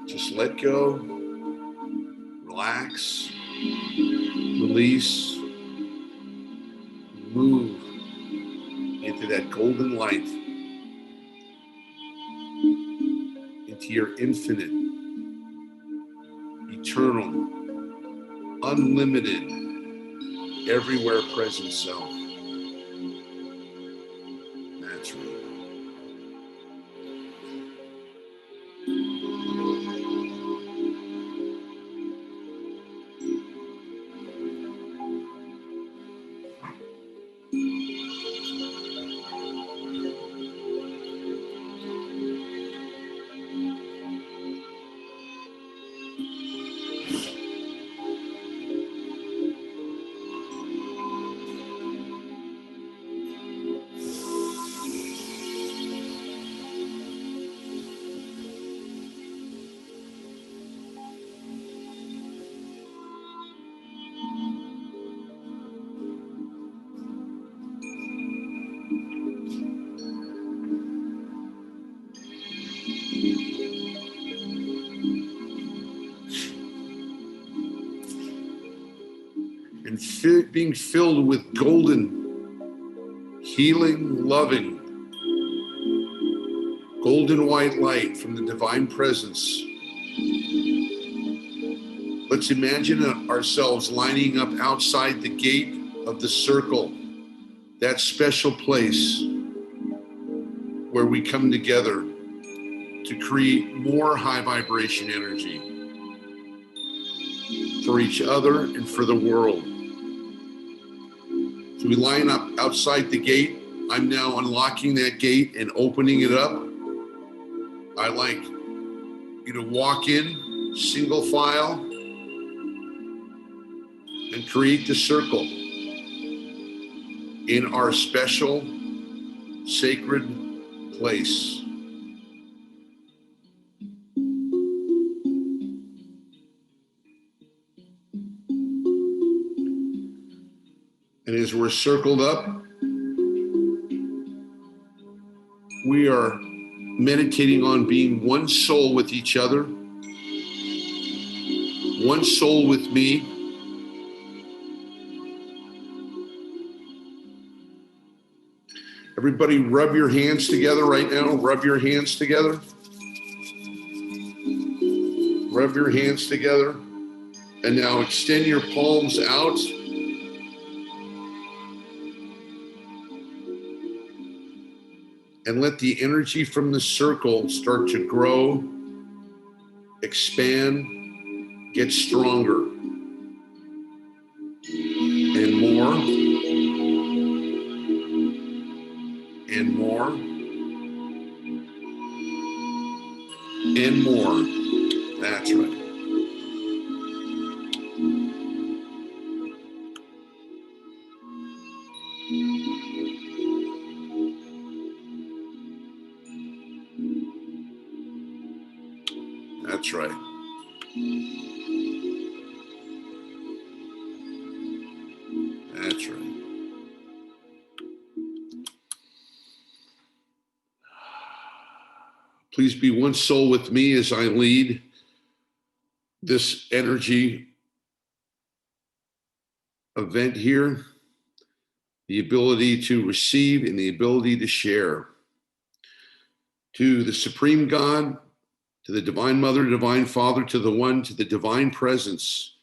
Just let go, relax, release, move into that golden light, into your infinite, eternal, unlimited, everywhere present self. That's right. And being filled with golden, healing, loving, golden white light from the divine presence. Let's imagine ourselves lining up outside the gate of the circle, that special place where we come together to create more high vibration energy for each other and for the world. So we line up outside the gate. I'm now unlocking that gate and opening it up. I like you to walk in single file and create the circle in our special sacred place. And as we're circled up, we are meditating on being one soul with each other, one soul with me. Everybody rub your hands together right now. Rub your hands together. Rub your hands together. And now extend your palms out. And let the energy from the circle start to grow, expand, get stronger. And more. And more. And more. That's right. That's right. That's right. Please be one soul with me as I lead this energy event here. The ability to receive and the ability to share. To the Supreme God, to the Divine Mother, Divine Father, to the One, to the Divine Presence,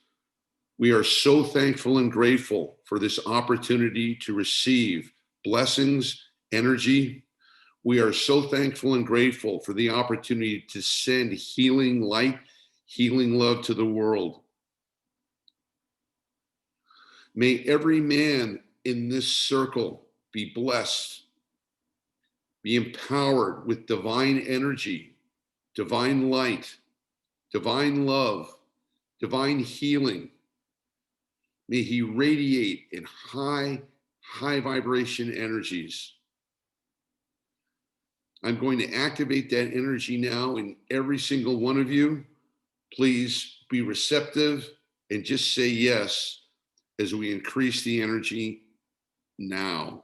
we are so thankful and grateful for this opportunity to receive blessings, energy. We are so thankful and grateful for the opportunity to send healing light, healing love to the world. May every man in this circle be blessed, be empowered with divine energy, divine light, divine love, divine healing. May he radiate in high vibration energies. I'm going to activate that energy now in every single one of you. Please be receptive and just say yes as we increase the energy now.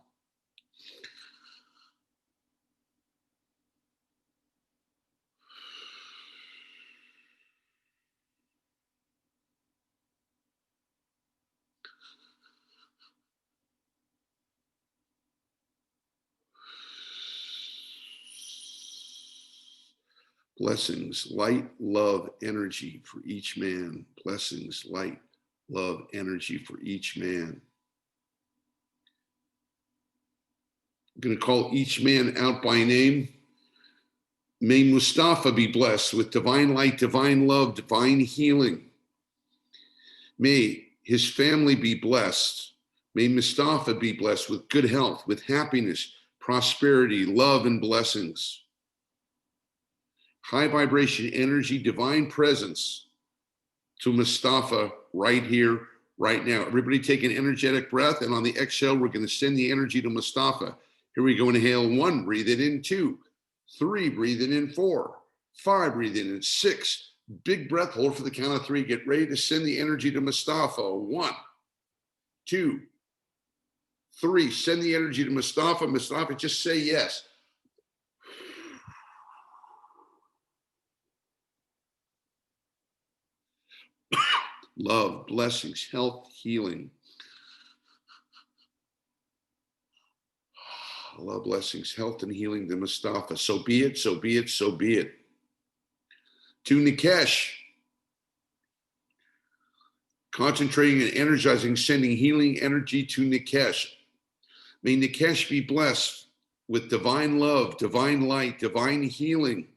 Blessings, light, love, energy for each man. Blessings, light, love, energy for each man. I'm going to call each man out by name. May Mustafa be blessed with divine light, divine love, divine healing. May his family be blessed. May Mustafa be blessed with good health, with happiness, prosperity, love, and blessings. High vibration energy, divine presence to Mustafa right here, right now. Everybody take an energetic breath, and on the exhale, we're going to send the energy to Mustafa. Here we go. Inhale 1, breathe it in 2, 3, breathe it in 4, 5, breathe it in 6. Big breath, hold for the count of 3. Get ready to send the energy to Mustafa. 1, 2, 3. Send the energy to Mustafa. Mustafa, just say yes. Love, blessings, health, healing. Love, blessings, health, and healing to Mustafa. So be it, so be it, so be it. To Nikesh, concentrating and energizing, sending healing energy to Nikesh. May Nikesh be blessed with divine love, divine light, divine healing,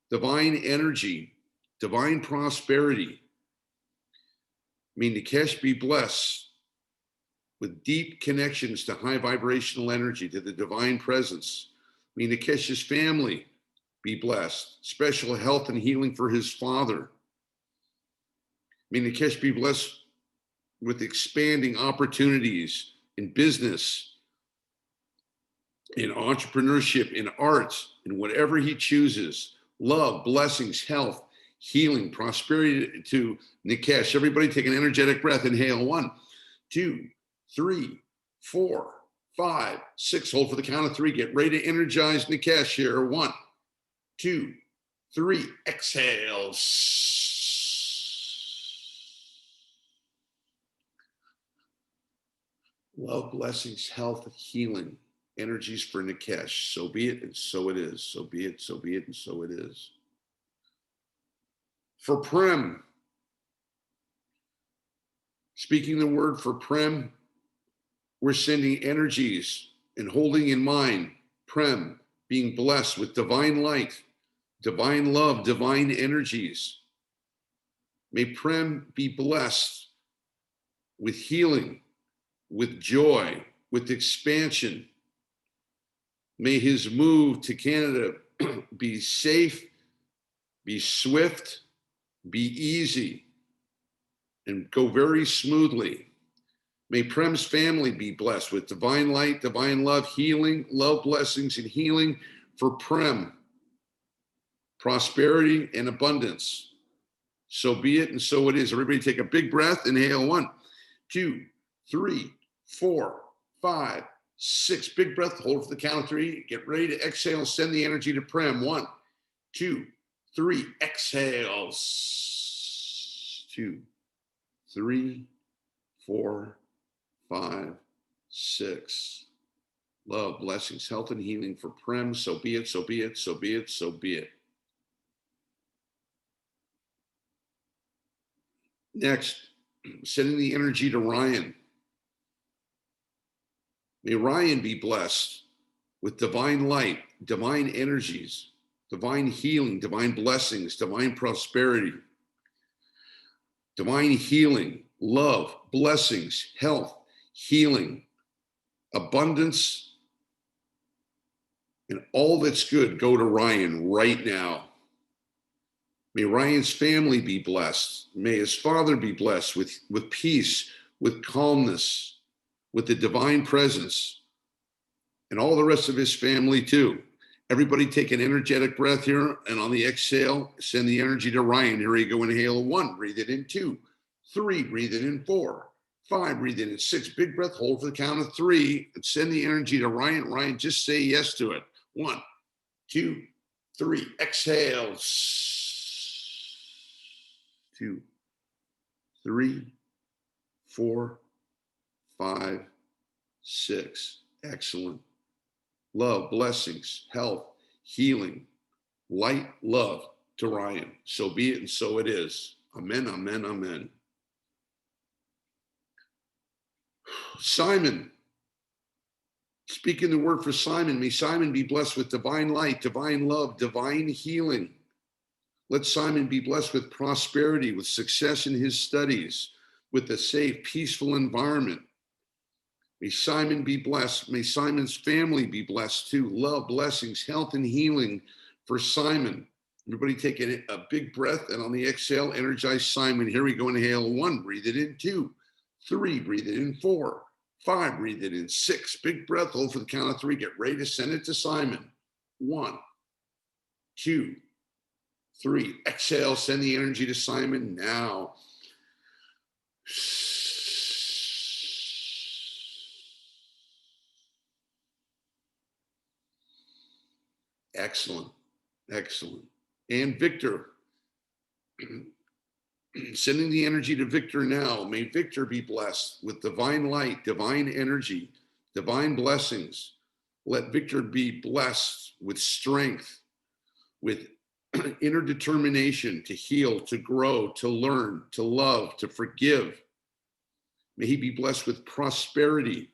divine energy, divine prosperity. May Nikesh be blessed with deep connections to high vibrational energy, to the divine presence. May Nikesh's family be blessed. Special health and healing for his father. May Nikesh be blessed with expanding opportunities in business, in entrepreneurship, in arts, in whatever he chooses. Love, blessings, health, healing, prosperity to Nikesh. Everybody take an energetic breath. Inhale 1, 2, 3, 4, 5, 6. Hold for the count of 3. Get ready to energize Nikesh here. 1, 2, 3. Exhale. Love, blessings, health, healing, energies for Nikesh. So be it, and so it is. So be it, so be it, and so it is. For Prem, speaking the word for Prem, we're sending energies and holding in mind Prem being blessed with divine light, divine love, divine energies. May Prem be blessed with healing, with joy, with expansion. May his move to Canada be safe, be swift, be easy, and go very smoothly. May Prem's family be blessed with divine light, divine love, healing, love, blessings, and healing for Prem. Prosperity and abundance. So be it, and so it is. Everybody take a big breath. Inhale 1, 2, 3, 4, 5, 6. Big breath. Hold for the count of 3. Get ready to exhale. Send the energy to Prem. 1, 2, 3. Exhale. 2, 3, 4, 5, 6. Love, blessings, health, and healing for Prem. So be it, so be it, so be it, so be it. Next, sending the energy to Ryan. May Ryan be blessed with divine light, divine energies, divine healing, divine blessings, divine prosperity, divine healing, love, blessings, health, healing, abundance, and all that's good go to Ryan right now. May Ryan's family be blessed. May his father be blessed with peace, with calmness, with the divine presence, and all the rest of his family too. Everybody take an energetic breath here, and on the exhale, send the energy to Ryan. Here you go. Inhale 1, breathe it in 2, 3, breathe it in 4, 5, breathe it in 6. Big breath, hold for the count of 3, and send the energy to Ryan. Ryan, just say yes to it. 1, 2, 3. Exhale. 2, 3, 4, 5, 6. Excellent. Love, blessings, health, healing, light, love to Ryan. So be it and so it is. Amen, amen, amen. Simon, speaking the word for Simon, may Simon be blessed with divine light, divine love, divine healing. Let Simon be blessed with prosperity, with success in his studies, with a safe, peaceful environment. May Simon be blessed. May Simon's family be blessed too. Love, blessings, health, and healing for Simon. Everybody take a big breath, and on the exhale, energize Simon. Here we go. Inhale 1, breathe it in 2, 3, breathe it in 4, 5, breathe it in 6. Big breath, hold for the count of 3. Get ready to send it to Simon. 1, 2, 3. Exhale, send the energy to Simon now. Excellent. Excellent. And Victor, sending the energy to Victor now. May Victor be blessed with divine light, divine energy, divine blessings. Let Victor be blessed with strength, with inner determination to heal, to grow, to learn, to love, to forgive. May he be blessed with prosperity.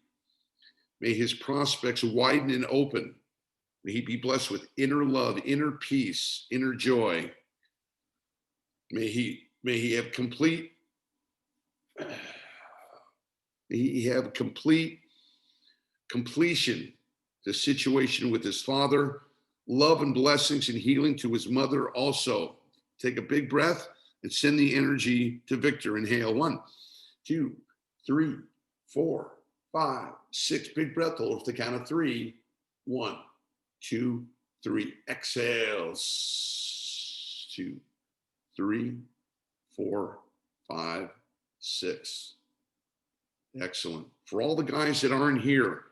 May his prospects widen and open. May he be blessed with inner love, inner peace, inner joy. May he have complete completion, the situation with his father, love and blessings and healing to his mother also. Take a big breath and send the energy to Victor. Inhale 1, 2, 3, 4, 5, 6. Big breath, hold for the count of 3. 1, 2, 3. Exhale. 2, 3, 4, 5, 6. Excellent. For all the guys that aren't here,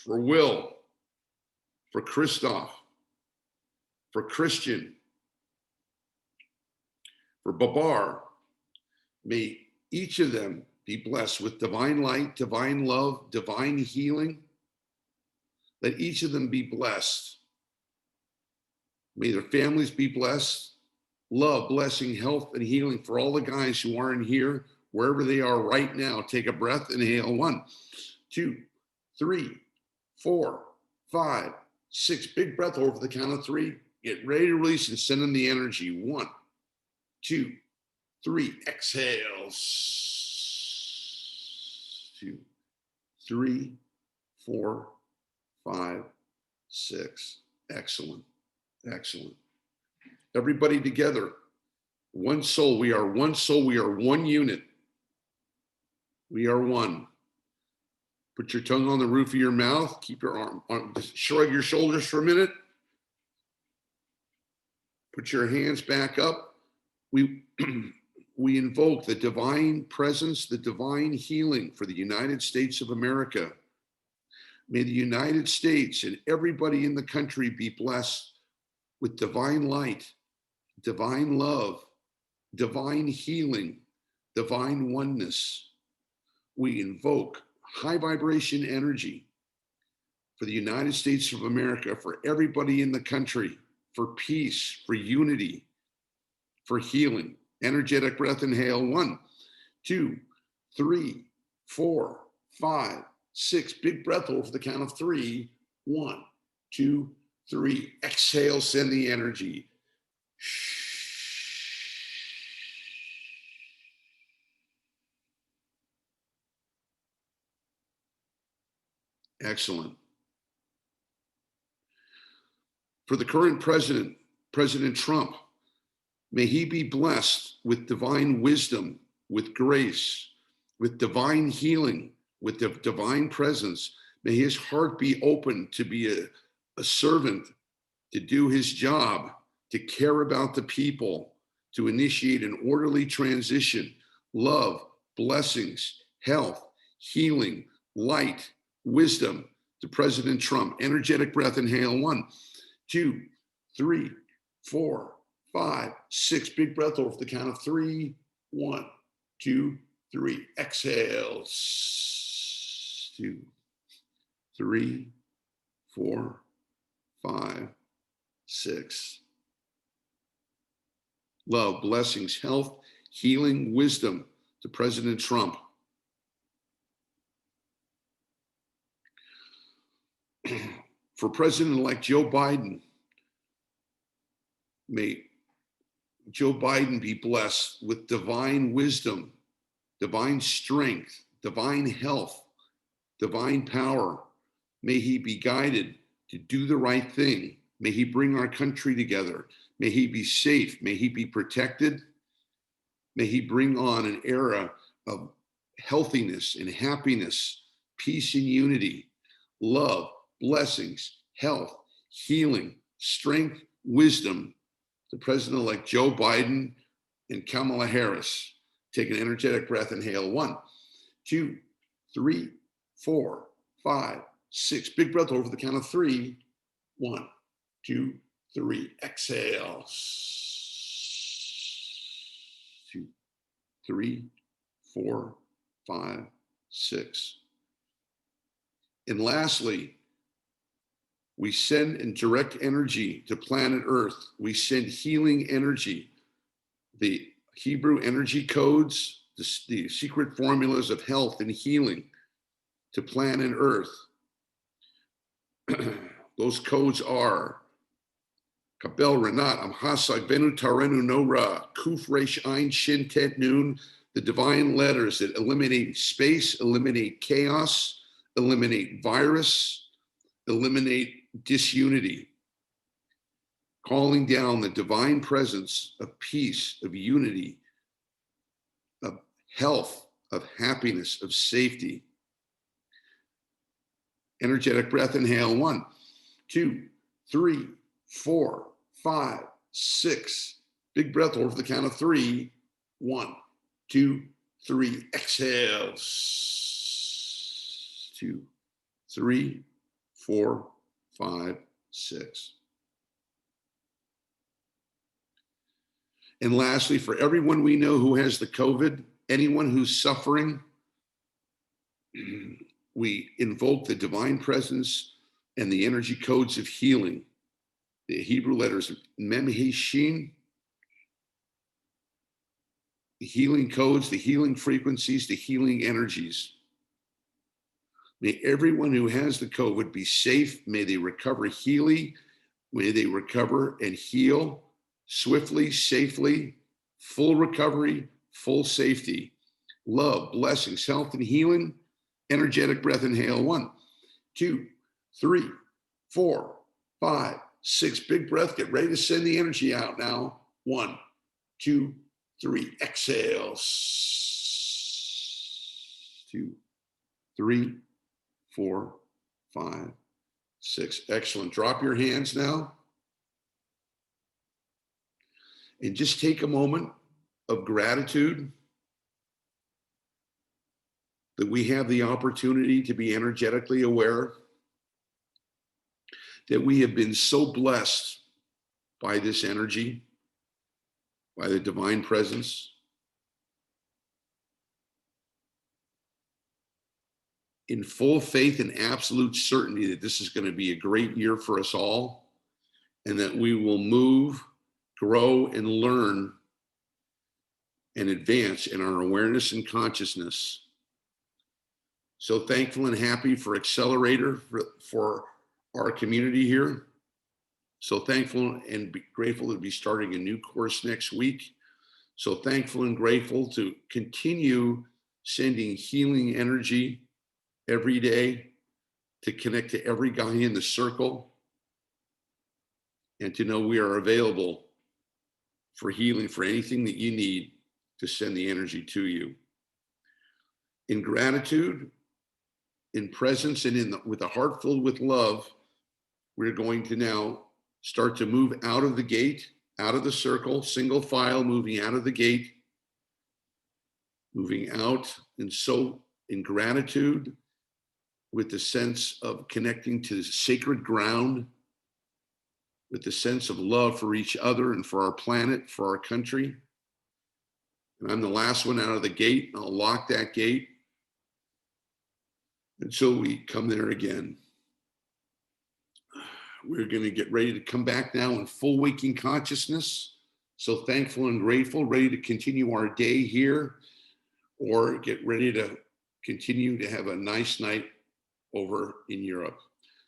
for Will, for Christoph, for Christian, for Babar, may each of them be blessed with divine light, divine love, divine healing. Let each of them be blessed. May their families be blessed. Love, blessing, health, and healing for all the guys who aren't here, wherever they are right now. Take a breath, inhale 1, 2, 3, 4, 5, 6. Big breath over the count of 3. Get ready to release and send in the energy. 1, 2, 3. Exhale. 2, 3, 4, 5, 6. Excellent. Excellent. Everybody together. One soul. We are one soul. We are one unit. We are one. Put your tongue on the roof of your mouth. Keep your arm on. Just shrug your shoulders for a minute. Put your hands back up. We invoke the divine presence, the divine healing for the United States of America. May the United States and everybody in the country be blessed with divine light, divine love, divine healing, divine oneness. We invoke high vibration energy for the United States of America, for everybody in the country, for peace, for unity, for healing. Energetic breath, inhale 1, 2, 3, 4, 5, 6. Big breath hold for the count of 3. 1, 2, 3. Exhale, send the energy. Excellent. For the current president, President Trump, May he be blessed with divine wisdom, with grace, with divine healing, with the divine presence. May his heart be open to be a servant, to do his job, to care about the people, to initiate an orderly transition, love, blessings, health, healing, light, wisdom to President Trump. Energetic breath, inhale 1, 2, 3, 4, 5, 6. Big breath over the count of 3. 1, 2, 3. Exhale. 2, 3, 4, 5, 6. Love, blessings, health, healing, wisdom to President Trump. For President-elect Joe Biden, may Joe Biden be blessed with divine wisdom, divine strength, divine health, divine power. May he be guided to do the right thing. May he bring our country together. May he be safe. May he be protected. May he bring on an era of healthiness and happiness, peace and unity, love, blessings, health, healing, strength, wisdom to President-elect Joe Biden and Kamala Harris. Take an energetic breath, inhale 1, 2, 3, 4, 5, 6. Big breath over the count of 3. 1, 2, 3. Exhale. 2, 3, 4, 5, 6. And lastly, we send and direct energy to planet Earth. We send healing energy, the Hebrew energy codes, the secret formulas of health and healing to planet Earth. Those codes are Kabel Renat Amhasag Venu Tarenu Nora Kuf Resh Ein Shin Tet Nun, the divine letters that eliminate space, eliminate chaos, eliminate virus, eliminate disunity, calling down the divine presence of peace, of unity, of health, of happiness, of safety. Energetic breath, inhale 1, 2, 3, 4, 5, 6. Big breath over the count of 3. 1, 2, 3. Exhale. 2, 3, 4, 5, 6. And lastly, for everyone we know who has the COVID, anyone who's suffering, we invoke the divine presence and the energy codes of healing. The Hebrew letters Mem He Shin, the healing codes, the healing frequencies, the healing energies. May everyone who has the COVID be safe. May they recover healing. May they recover and heal swiftly, safely, full recovery, full safety. Love, blessings, health, and healing. Energetic breath, inhale 1, 2, 3, 4, 5, 6. Big breath. Get ready to send the energy out now. 1, 2, 3. Exhale. 2, 3, 4, 5, 6. Excellent. Drop your hands now. And just take a moment of gratitude that we have the opportunity to be energetically aware, that we have been so blessed by this energy, by the divine presence. In full faith and absolute certainty that this is going to be a great year for us all, and that we will move, grow, and learn and advance in our awareness and consciousness. So thankful and happy for Accelerator, for our community here. So thankful and grateful to be starting a new course next week. So thankful and grateful to continue sending healing energy every day, to connect to every guy in the circle, and to know we are available for healing, for anything that you need to send the energy to you. In gratitude, in presence, and with a heart filled with love, we're going to now start to move out of the gate, out of the circle, single file, moving out of the gate, moving out. And so in gratitude, with the sense of connecting to sacred ground, with the sense of love for each other and for our planet, for our country. And I'm the last one out of the gate. I'll lock that gate until we come there again. We're going to get ready to come back now in full waking consciousness. So thankful and grateful, ready to continue our day here, or get ready to continue to have a nice night over in Europe.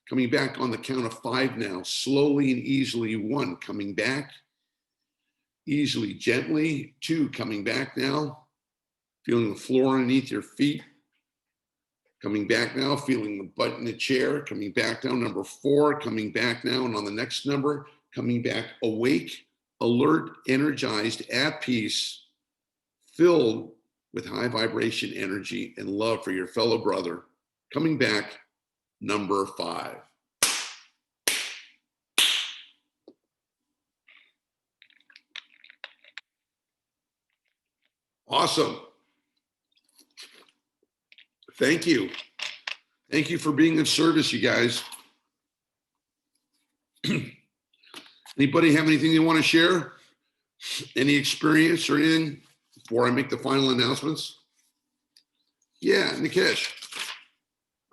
Coming back on the count of 5 now, slowly and easily. 1, coming back, easily, gently. 2, coming back now, feeling the floor underneath your feet. Coming back now, feeling the butt in the chair. Coming back now, number 4, coming back now. And on the next number, coming back awake, alert, energized, at peace, filled with high vibration energy and love for your fellow brother. Coming back, number 5. Awesome. Thank you. Thank you for being of service, you guys. Anybody have anything they want to share? Any experience or anything before I make the final announcements? Yeah, Nikesh.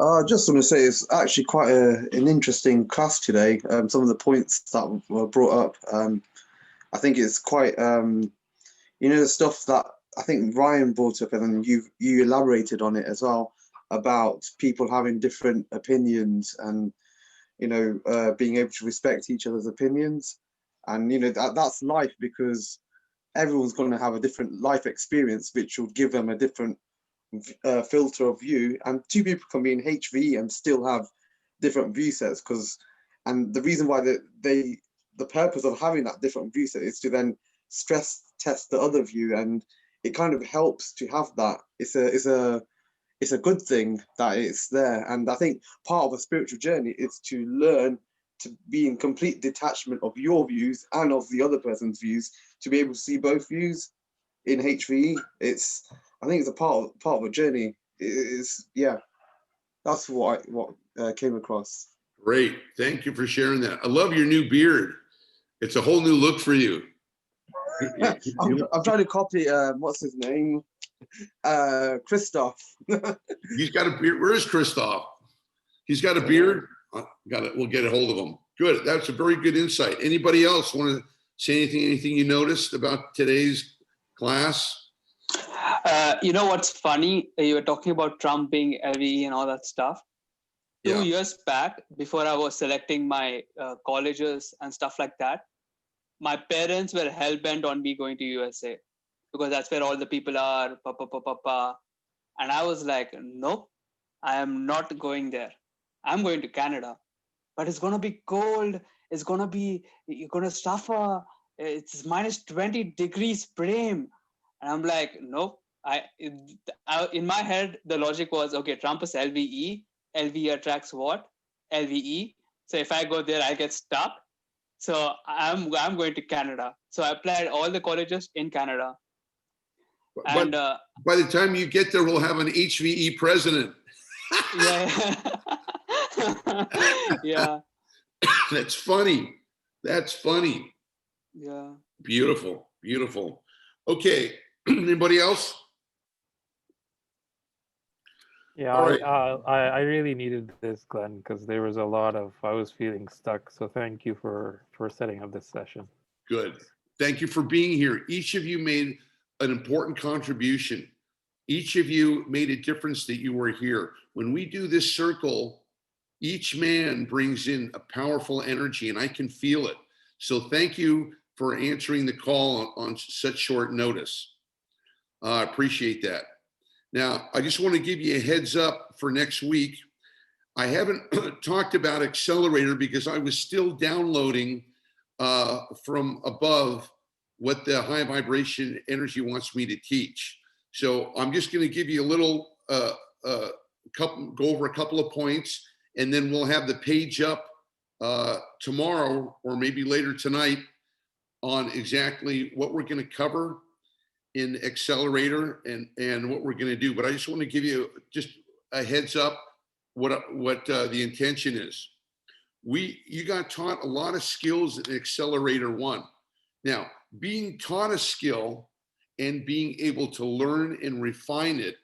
I just want to say it's actually quite an interesting class today. Some of the points that were brought up, I think it's quite, the stuff that I think Ryan brought up, and then you elaborated on it as well, about people having different opinions and, being able to respect each other's opinions. And, that's life, because everyone's going to have a different life experience, which will give them a different filter of view. And 2 people can be in HV and still have different view sets, and the reason why the purpose of having that different view set is to then stress test the other view, and it kind of helps to have that. It's a good thing that it's there. And I think part of a spiritual journey is to learn to be in complete detachment of your views and of the other person's views, to be able to see both views in HVE. I think it's a part of a journey. That's what came across. Great. Thank you for sharing that. I love your new beard. It's a whole new look for you. I'm trying to copy, what's his name? Christoph. He's got a beard. Where is Christoph? He's got a beard. We'll get a hold of him. Good. That's a very good insight. Anybody else want to say anything you noticed about today's class? What's funny? You were talking about Trump being LVE and all that stuff. 2 years back, before I was selecting my colleges and stuff like that, my parents were hell-bent on me going to USA, because that's where all the people are, and I was like, nope, I am not going there. I'm going to Canada, but it's going to be cold. It's going to be, you're going to suffer. It's minus 20 degrees Prem. And I'm like, nope. In my head, the logic was, okay, Trump is LVE. LVE attracts what? LVE. So if I go there, I'll get stuck. So I'm going to Canada. So I applied all the colleges in Canada. And by the time you get there, we'll have an HVE president. Yeah. Yeah. That's funny. That's funny. Yeah. Beautiful. Beautiful. Okay. Anybody else? Yeah, All right. I really needed this, Glenn, because there was a lot of, I was feeling stuck. So thank you for setting up this session. Good. Thank you for being here. Each of you made an important contribution. Each of you made a difference that you were here. When we do this circle, each man brings in a powerful energy, and I can feel it. So thank you for answering the call on such short notice. I appreciate that. Now, I just want to give you a heads up for next week. I haven't talked about Accelerator because I was still downloading from above what the high vibration energy wants me to teach. So I'm just going to give you a little, go over a couple of points, and then we'll have the page up tomorrow or maybe later tonight on exactly what we're going to cover in Accelerator and what we're going to do. But I just want to give you just a heads up what the intention is. You got taught a lot of skills in Accelerator 1. Now, being taught a skill and being able to learn and refine it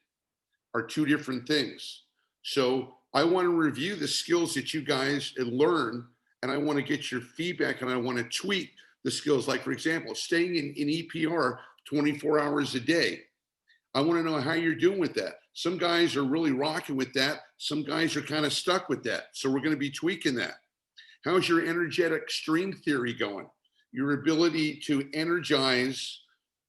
are two different things. So I want to review the skills that you guys learn, and I want to get your feedback, and I want to tweak the skills. Like, for example, staying in EPR 24 hours a day. I want to know how you're doing with that. Some guys are really rocking with that. Some guys are kind of stuck with that. So we're going to be tweaking that. How's your energetic string theory going? Your ability to energize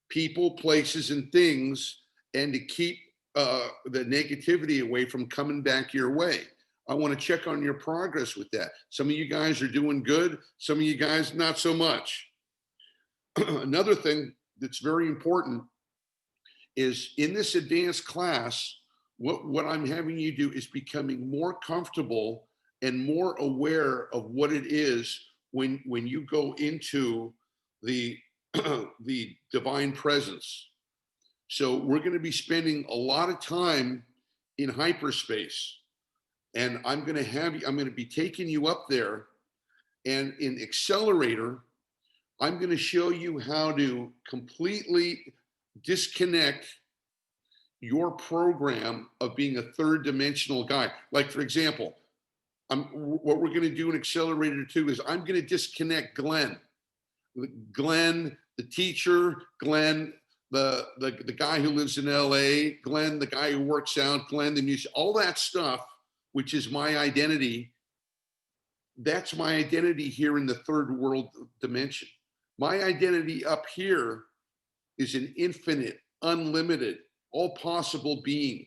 people, places, and things, and to keep the negativity away from coming back your way. I want to check on your progress with that. Some of you guys are doing good. Some of you guys, not so much. Another thing that's very important is in this advanced class, what I'm having you do is becoming more comfortable and more aware of what it is when you go into the the divine presence. So we're going to be spending a lot of time in hyperspace, and I'm going to be taking you up there, and in Accelerator, I'm going to show you how to completely disconnect your program of being a third dimensional guy. Like, for example, what we're going to do in Accelerator 2 is I'm going to disconnect Glenn, the teacher, Glenn, the guy who lives in LA, Glenn, the guy who works out, Glenn, the music, all that stuff, which is my identity. That's my identity here in the third world dimension. My identity up here is an infinite, unlimited, all possible being.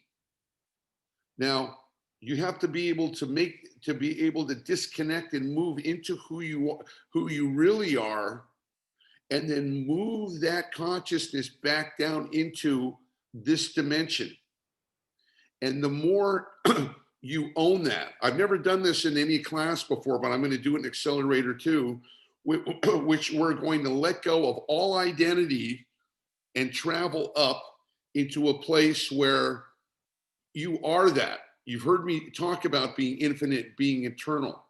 Now, you have to be able to disconnect and move into who you really are, and then move that consciousness back down into this dimension. And the more you own that, I've never done this in any class before, but I'm going to do it in Accelerator 2, which we're going to let go of all identity and travel up into a place where you are that. You've heard me talk about being infinite, being eternal,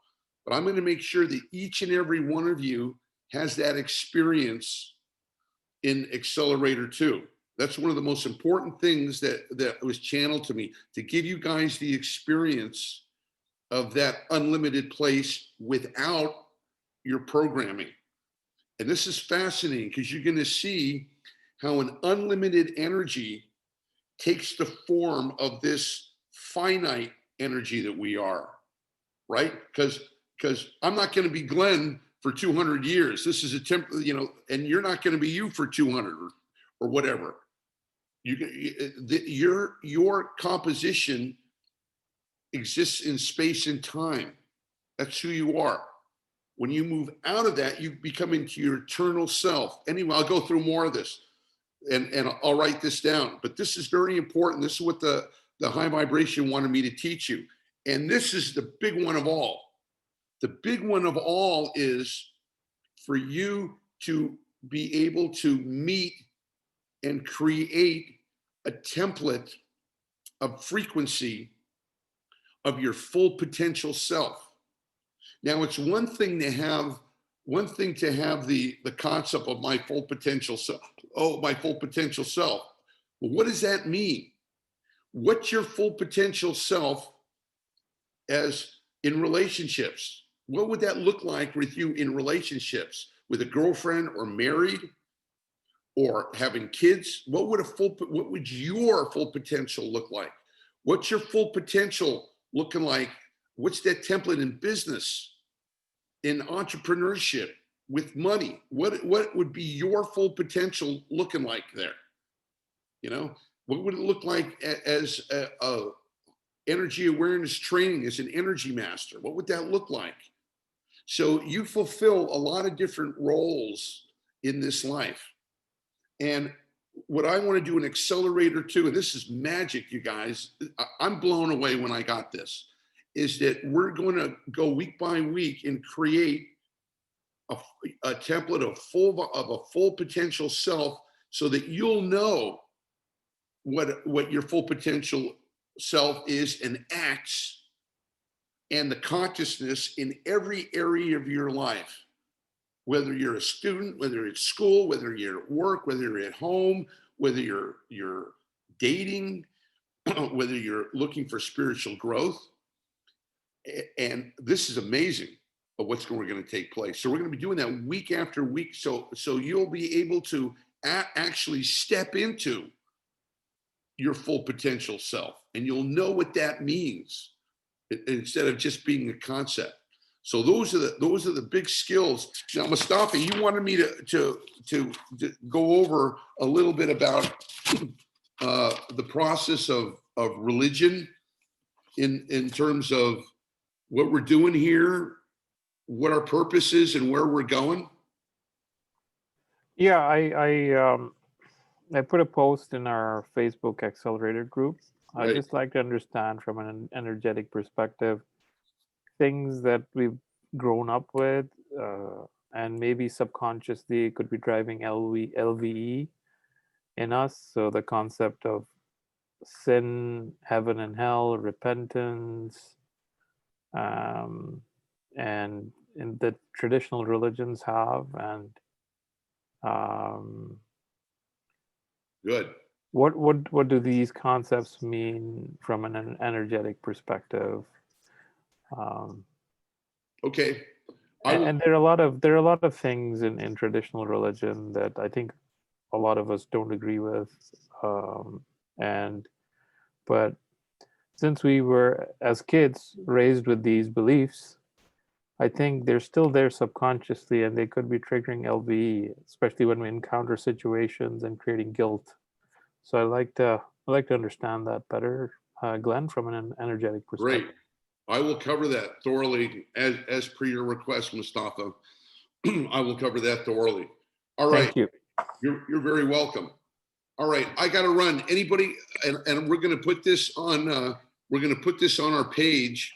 but I'm going to make sure that each and every one of you has that experience in Accelerator 2. That's one of the most important things that was channeled to me, to give you guys the experience of that unlimited place without your programming. And this is fascinating because you're going to see how an unlimited energy takes the form of this finite energy that we are, right? Because I'm not going to be Glenn for 200 years. This is a and you're not going to be you for 200 or whatever. Your composition exists in space and time. That's who you are. When you move out of that, you become into your eternal self. Anyway, I'll go through more of this, and I'll write this down. But this is very important. This is what the high vibration wanted me to teach you. And this is the big one of all. The big one of all is for you to be able to meet and create a template of frequency of your full potential self. Now, it's one thing to have the concept of my full potential self. Oh, my full potential self. Well, what does that mean? What's your full potential self as in relationships? What would that look like with you in relationships, with a girlfriend or married or having kids? What would your full potential look like? What's your full potential looking like? What's that template in business, in entrepreneurship, with money? What would be your full potential looking like there? You know, what would it look like as a energy awareness training as an energy master? What would that look like? So you fulfill a lot of different roles in this life. And what I want to do in Accelerator 2, and this is magic, you guys, I'm blown away when I got this, is that we're going to go week by week and create a template of a full potential self, so that you'll know what your full potential self is and acts, and the consciousness in every area of your life, whether you're a student, whether it's school, whether you're at work, whether you're at home, whether you're dating, whether you're looking for spiritual growth. And this is amazing of what's going to take place. So we're going to be doing that week after week. So you'll be able to actually step into your full potential self, and you'll know what that means instead of just being a concept. So those are the big skills. Now, Mustafa, you wanted me to go over a little bit about the process of religion in terms of what we're doing here, what our purpose is, and where we're going. Yeah, I put a post in our Facebook Accelerator group. Right. I'd just like to understand from an energetic perspective things that we've grown up with, and maybe subconsciously could be driving LVE in us. So the concept of sin, heaven and hell, repentance, and in the traditional religions have, and Good. what do these concepts mean from an energetic perspective? Okay. And there are a lot of things in traditional religion that I think a lot of us don't agree with, but since we were as kids raised with these beliefs, I think they're still there subconsciously, and they could be triggering LVE, especially when we encounter situations and creating guilt. So I like to understand that better, Glenn, from an energetic perspective. Great. I will cover that thoroughly as per your request, Mustafa. I will cover that thoroughly. All right. Thank you. You're very welcome. All right, I got to run. Anybody, and we're going to put this on. We're going to put this on our page,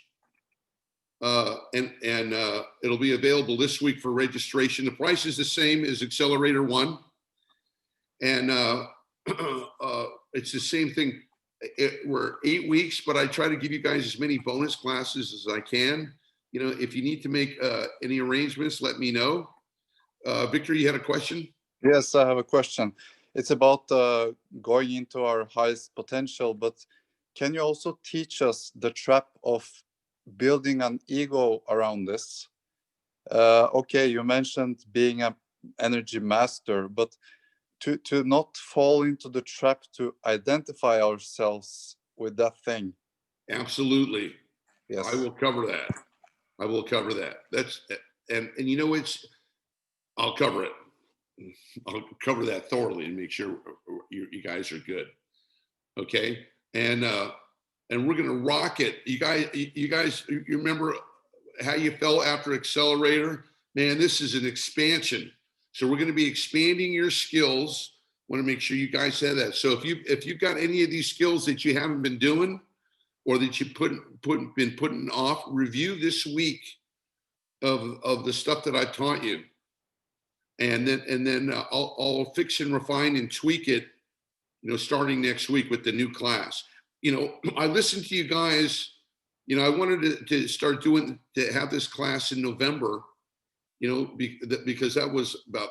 and it'll be available this week for registration. The price is the same as Accelerator 1, and it's the same thing. We're 8 weeks, but I try to give you guys as many bonus classes as I can. You know, if you need to make any arrangements, let me know. Victor, you had a question? Yes, I have a question. It's about going into our highest potential, but can you also teach us the trap of building an ego around this? Okay, you mentioned being an energy master, but to not fall into the trap to identify ourselves with that thing. Absolutely. Yes. I will cover that. I will cover that. That's, and you know, I'll cover it. I'll cover that thoroughly and make sure you guys are good. Okay. And we're going to rock it. You guys, you remember how you felt after Accelerator? Man, this is an expansion. So we're going to be expanding your skills. Want to make sure you guys have that. So if you've got any of these skills that you haven't been doing, or that you been putting off, review this week of the stuff that I taught you. And then I'll fix and refine and tweak it, you know, starting next week with the new class. You know, I listened to you guys. You know, I wanted to start to have this class in November, you know, because that was about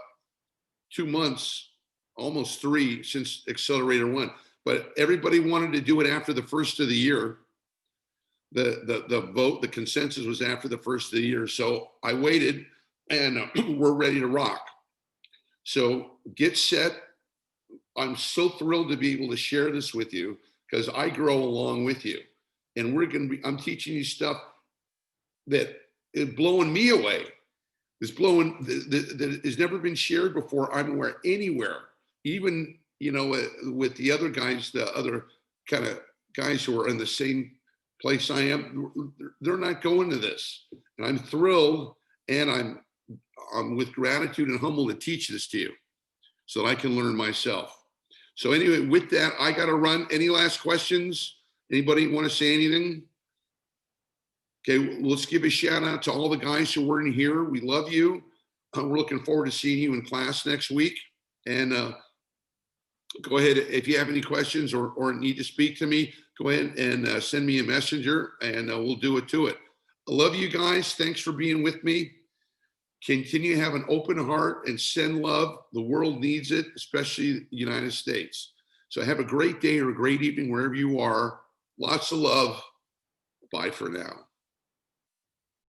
2 months, almost 3 since Accelerator 1. But everybody wanted to do it after the first of the year. The vote, the consensus was after the first of the year. So I waited, and we're ready to rock. So get set. I'm so thrilled to be able to share this with you, because I grow along with you. And I'm teaching you stuff that is blowing me away. That has never been shared before, I'm aware, anywhere. Even, you know, with the other guys, the other kind of guys who are in the same place I am, they're not going to this. And I'm thrilled, and I'm with gratitude and humble to teach this to you. so that I can learn myself. So anyway, with that, I got to run. Any last questions? Anybody want to say anything? Okay, let's give a shout out to all the guys who were in here. We love you. We're looking forward to seeing you in class next week. And go ahead, if you have any questions or need to speak to me, go ahead and send me a messenger and we'll do it to it. I love you guys. Thanks for being with me. Continue to have an open heart and send love. The world needs it, especially the United States. So have a great day or a great evening wherever you are. Lots of love. Bye for now.